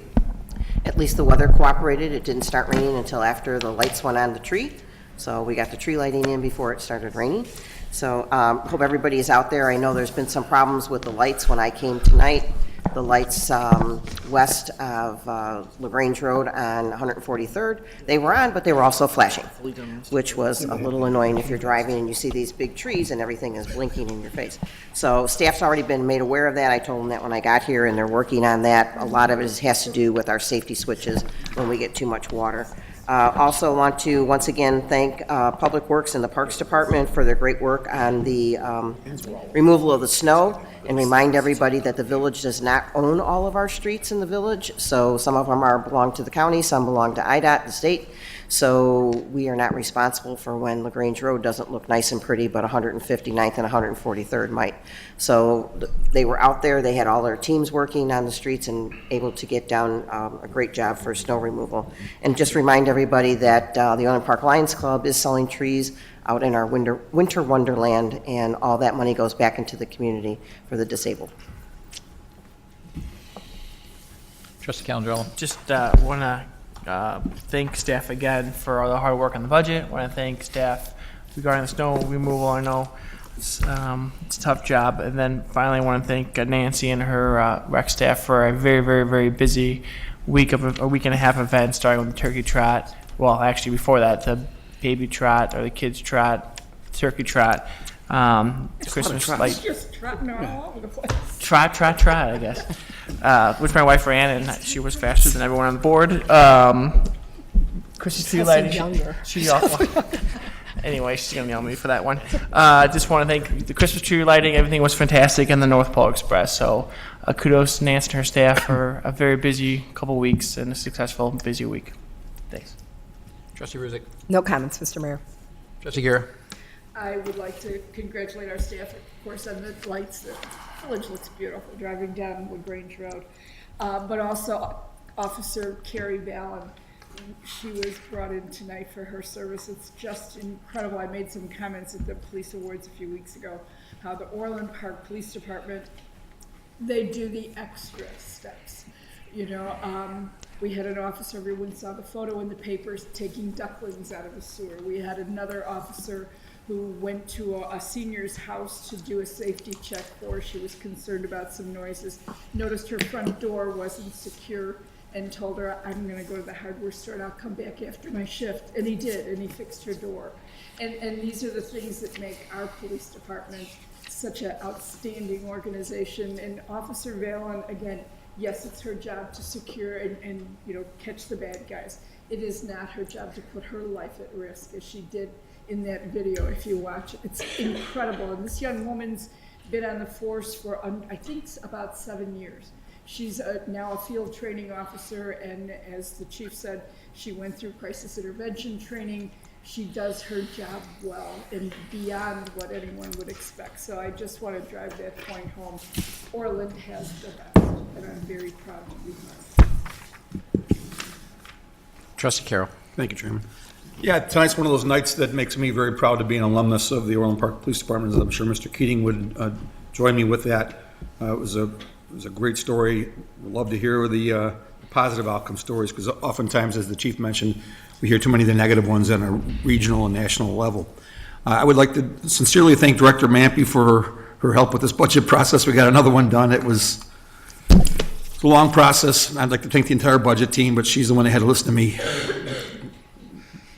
At least the weather cooperated. It didn't start raining until after the lights went on the tree. So we got the tree lighting in before it started raining. So hope everybody is out there. I know there's been some problems with the lights when I came tonight. The lights west of LaGrange Road on 143rd, they were on, but they were also flashing, which was a little annoying if you're driving and you see these big trees and everything is blinking in your face. So staff's already been made aware of that. I told them that when I got here, and they're working on that. A lot of it has to do with our safety switches when we get too much water. Also want to once again thank Public Works and the Parks Department for their great work on the removal of the snow, and remind everybody that the village does not own all of our streets in the village. So some of them belong to the county, some belong to IDOT, the state. So we are not responsible for when LaGrange Road doesn't look nice and pretty, but 159th and 143rd might. So they were out there, they had all their teams working on the streets and able to get down a great job for snow removal. And just remind everybody that the Orland Park Lions Club is selling trees out in our winter wonderland, and all that money goes back into the community for the disabled. Trustee Calandrello. Just want to thank staff again for all the hard work on the budget. Want to thank staff regarding the snow removal. I know it's a tough job. And then finally, I want to thank Nancy and her rec staff for a very, very, very busy week and a half event, starting with the turkey trot. Well, actually, before that, the baby trot or the kids trot, turkey trot, Christmas light. Just trotting all over the place. Trot, I guess. Which my wife ran, and she was faster than everyone on the board. Christmas tree lighting. She also. Anyway, she's gonna yell at me for that one. Just want to thank the Christmas tree lighting. Everything was fantastic, and the North Pole Express. So, kudos to Nancy and her staff for a very busy couple weeks and a successful busy week. Thanks. Trustee Ruzick. No comments, Mr. Mayor. Trustee Guerra. I would like to congratulate our staff, of course, on the lights. The village looks beautiful driving down LaGrange Road. But also Officer Carrie Ballin. She was brought in tonight for her service. It's just incredible. I made some comments at the police awards a few weeks ago, how the Orland Park Police Department, they do the extra steps. You know, we had an officer, everyone saw the photo in the papers, taking ducklings out of the sewer. We had another officer who went to a senior's house to do a safety check for her. She was concerned about some noises, noticed her front door wasn't secure, and told her, I'm gonna go to the hardware store and I'll come back after my shift. And he did, and he fixed her door. And these are the things that make our police department such an outstanding organization. And Officer Valen, again, yes, it's her job to secure and you know, catch the bad guys. It is not her job to put her life at risk, as she did in that video. If you watch it, it's incredible. And this young woman's been on the force for, I think, about 7 years. She's now a field training officer, and as the chief said, she went through crisis intervention training, she does her job well and beyond what anyone would expect. So I just want to drive that point home. Orland has the best, and I'm very proud to be her. Trustee Carroll. Thank you, Chairman. Yeah, tonight's one of those nights that makes me very proud to be an alumnus of the Orland Park Police Department. I'm sure Mr. Keating would join me with that. It was a great story. We'd love to hear the positive outcome stories, because oftentimes, as the chief mentioned, we hear too many of the negative ones on a regional and national level. I would like to sincerely thank Director Mampy for her help with this budget process. We got another one done. It was a long process. I'd like to thank the entire budget team, but she's the one that had to listen to me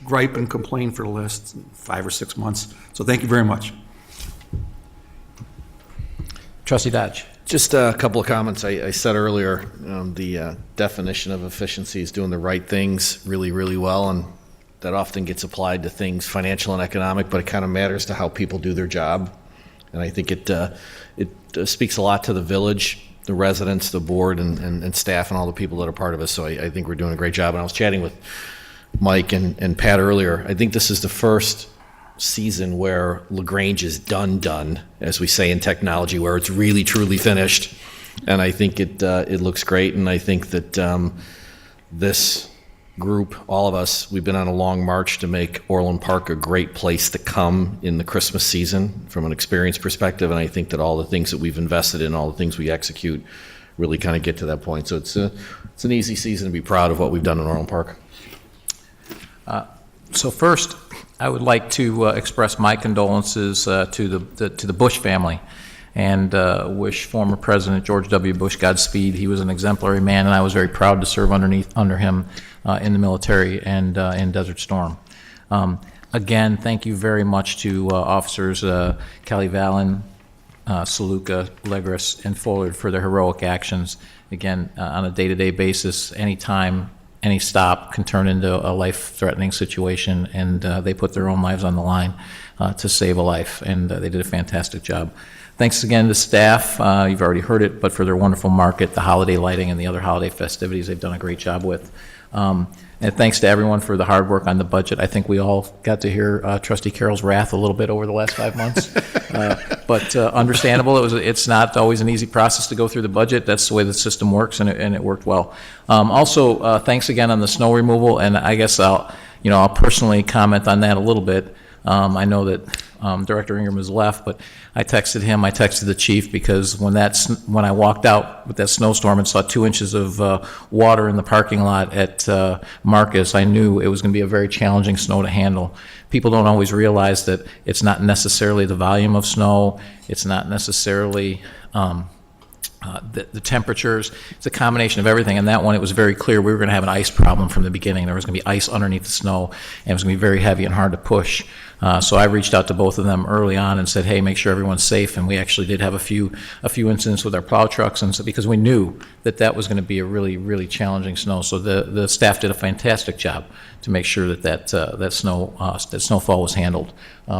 gripe and complain for the last 5 or 6 months. So thank you very much. Trustee Dodge. Just a couple of comments. I said earlier, the definition of efficiency is doing the right things really, really well, and that often gets applied to things financial and economic, but it kind of matters to how people do their job. And I think it speaks a lot to the village, the residents, the board, and staff, and all the people that are part of it. So I think we're doing a great job. And I was chatting with Mike and Pat earlier. I think this is the first season where LaGrange is done, as we say in technology, where it's really truly finished, and I think it looks great. And I think that this group, all of us, we've been on a long march to make Orland Park a great place to come in the Christmas season from an experience perspective, and I think that all the things that we've invested in, all the things we execute, really kind of get to that point. So it's an easy season to be proud of what we've done in Orland Park. So first, I would like to express my condolences to the Bush family, and wish former President George W. Bush Godspeed. He was an exemplary man, and I was very proud to serve under him in the military and in Desert Storm. Again, thank you very much to Officers Kelly Vallon, Saluka, Legris, and Fuller for their heroic actions. Again, on a day-to-day basis, anytime any stop can turn into a life-threatening situation, and they put their own lives on the line to save a life, and they did a fantastic job. Thanks again to staff. You've already heard it, but for their wonderful market, the holiday lighting, and the other holiday festivities they've done a great job with. And thanks to everyone for the hard work on the budget. I think we all got to hear Trustee Carroll's wrath a little bit over the last 5 months. But understandable. It's not always an easy process to go through the budget. That's the way the system works, and it worked well. Also, thanks again on the snow removal, and I guess I'll personally comment on that a little bit. I know that Director Ingram has left, but I texted him, I texted the chief, because when I walked out with that snowstorm and saw 2 inches of water in the parking lot at Marcus, I knew it was going to be a very challenging snow to handle. People don't always realize that it's not necessarily the volume of snow, it's not necessarily the temperatures. It's a combination of everything. And that one, it was very clear we were going to have an ice problem from the beginning. There was going to be ice underneath the snow, and it was going to be very heavy and hard to push. So I reached out to both of them early on and said, hey, make sure everyone's safe. And we actually did have a few incidents with our plow trucks, and so, because we knew that was going to be a really, really challenging snow. So the staff did a fantastic job to make sure that snowfall was handled,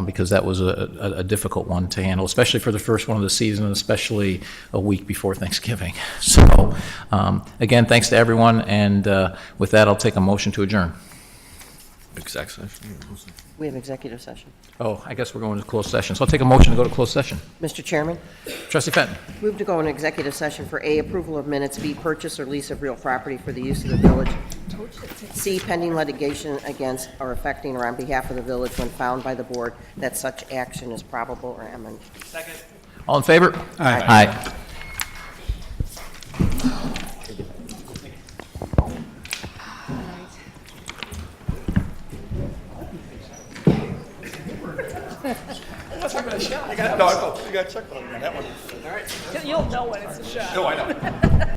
because that was a difficult one to handle, especially for the first one of the season, especially a week before Thanksgiving. So again, thanks to everyone, and with that, I'll take a motion to adjourn. Exec session. We have executive session. Oh, I guess we're going to closed session. So I'll take a motion to go to closed session. Mr. Chairman, Trustee Fenton. move to go into executive session for A, approval of minutes, B, purchase or lease of real property for the use of the village, C, pending litigation against or affecting or on behalf of the village when found by the board that such action is probable or imminent. Second. All in favor? Aye. Aye. I got check on that one. You'll know when it's a shot. No, I know.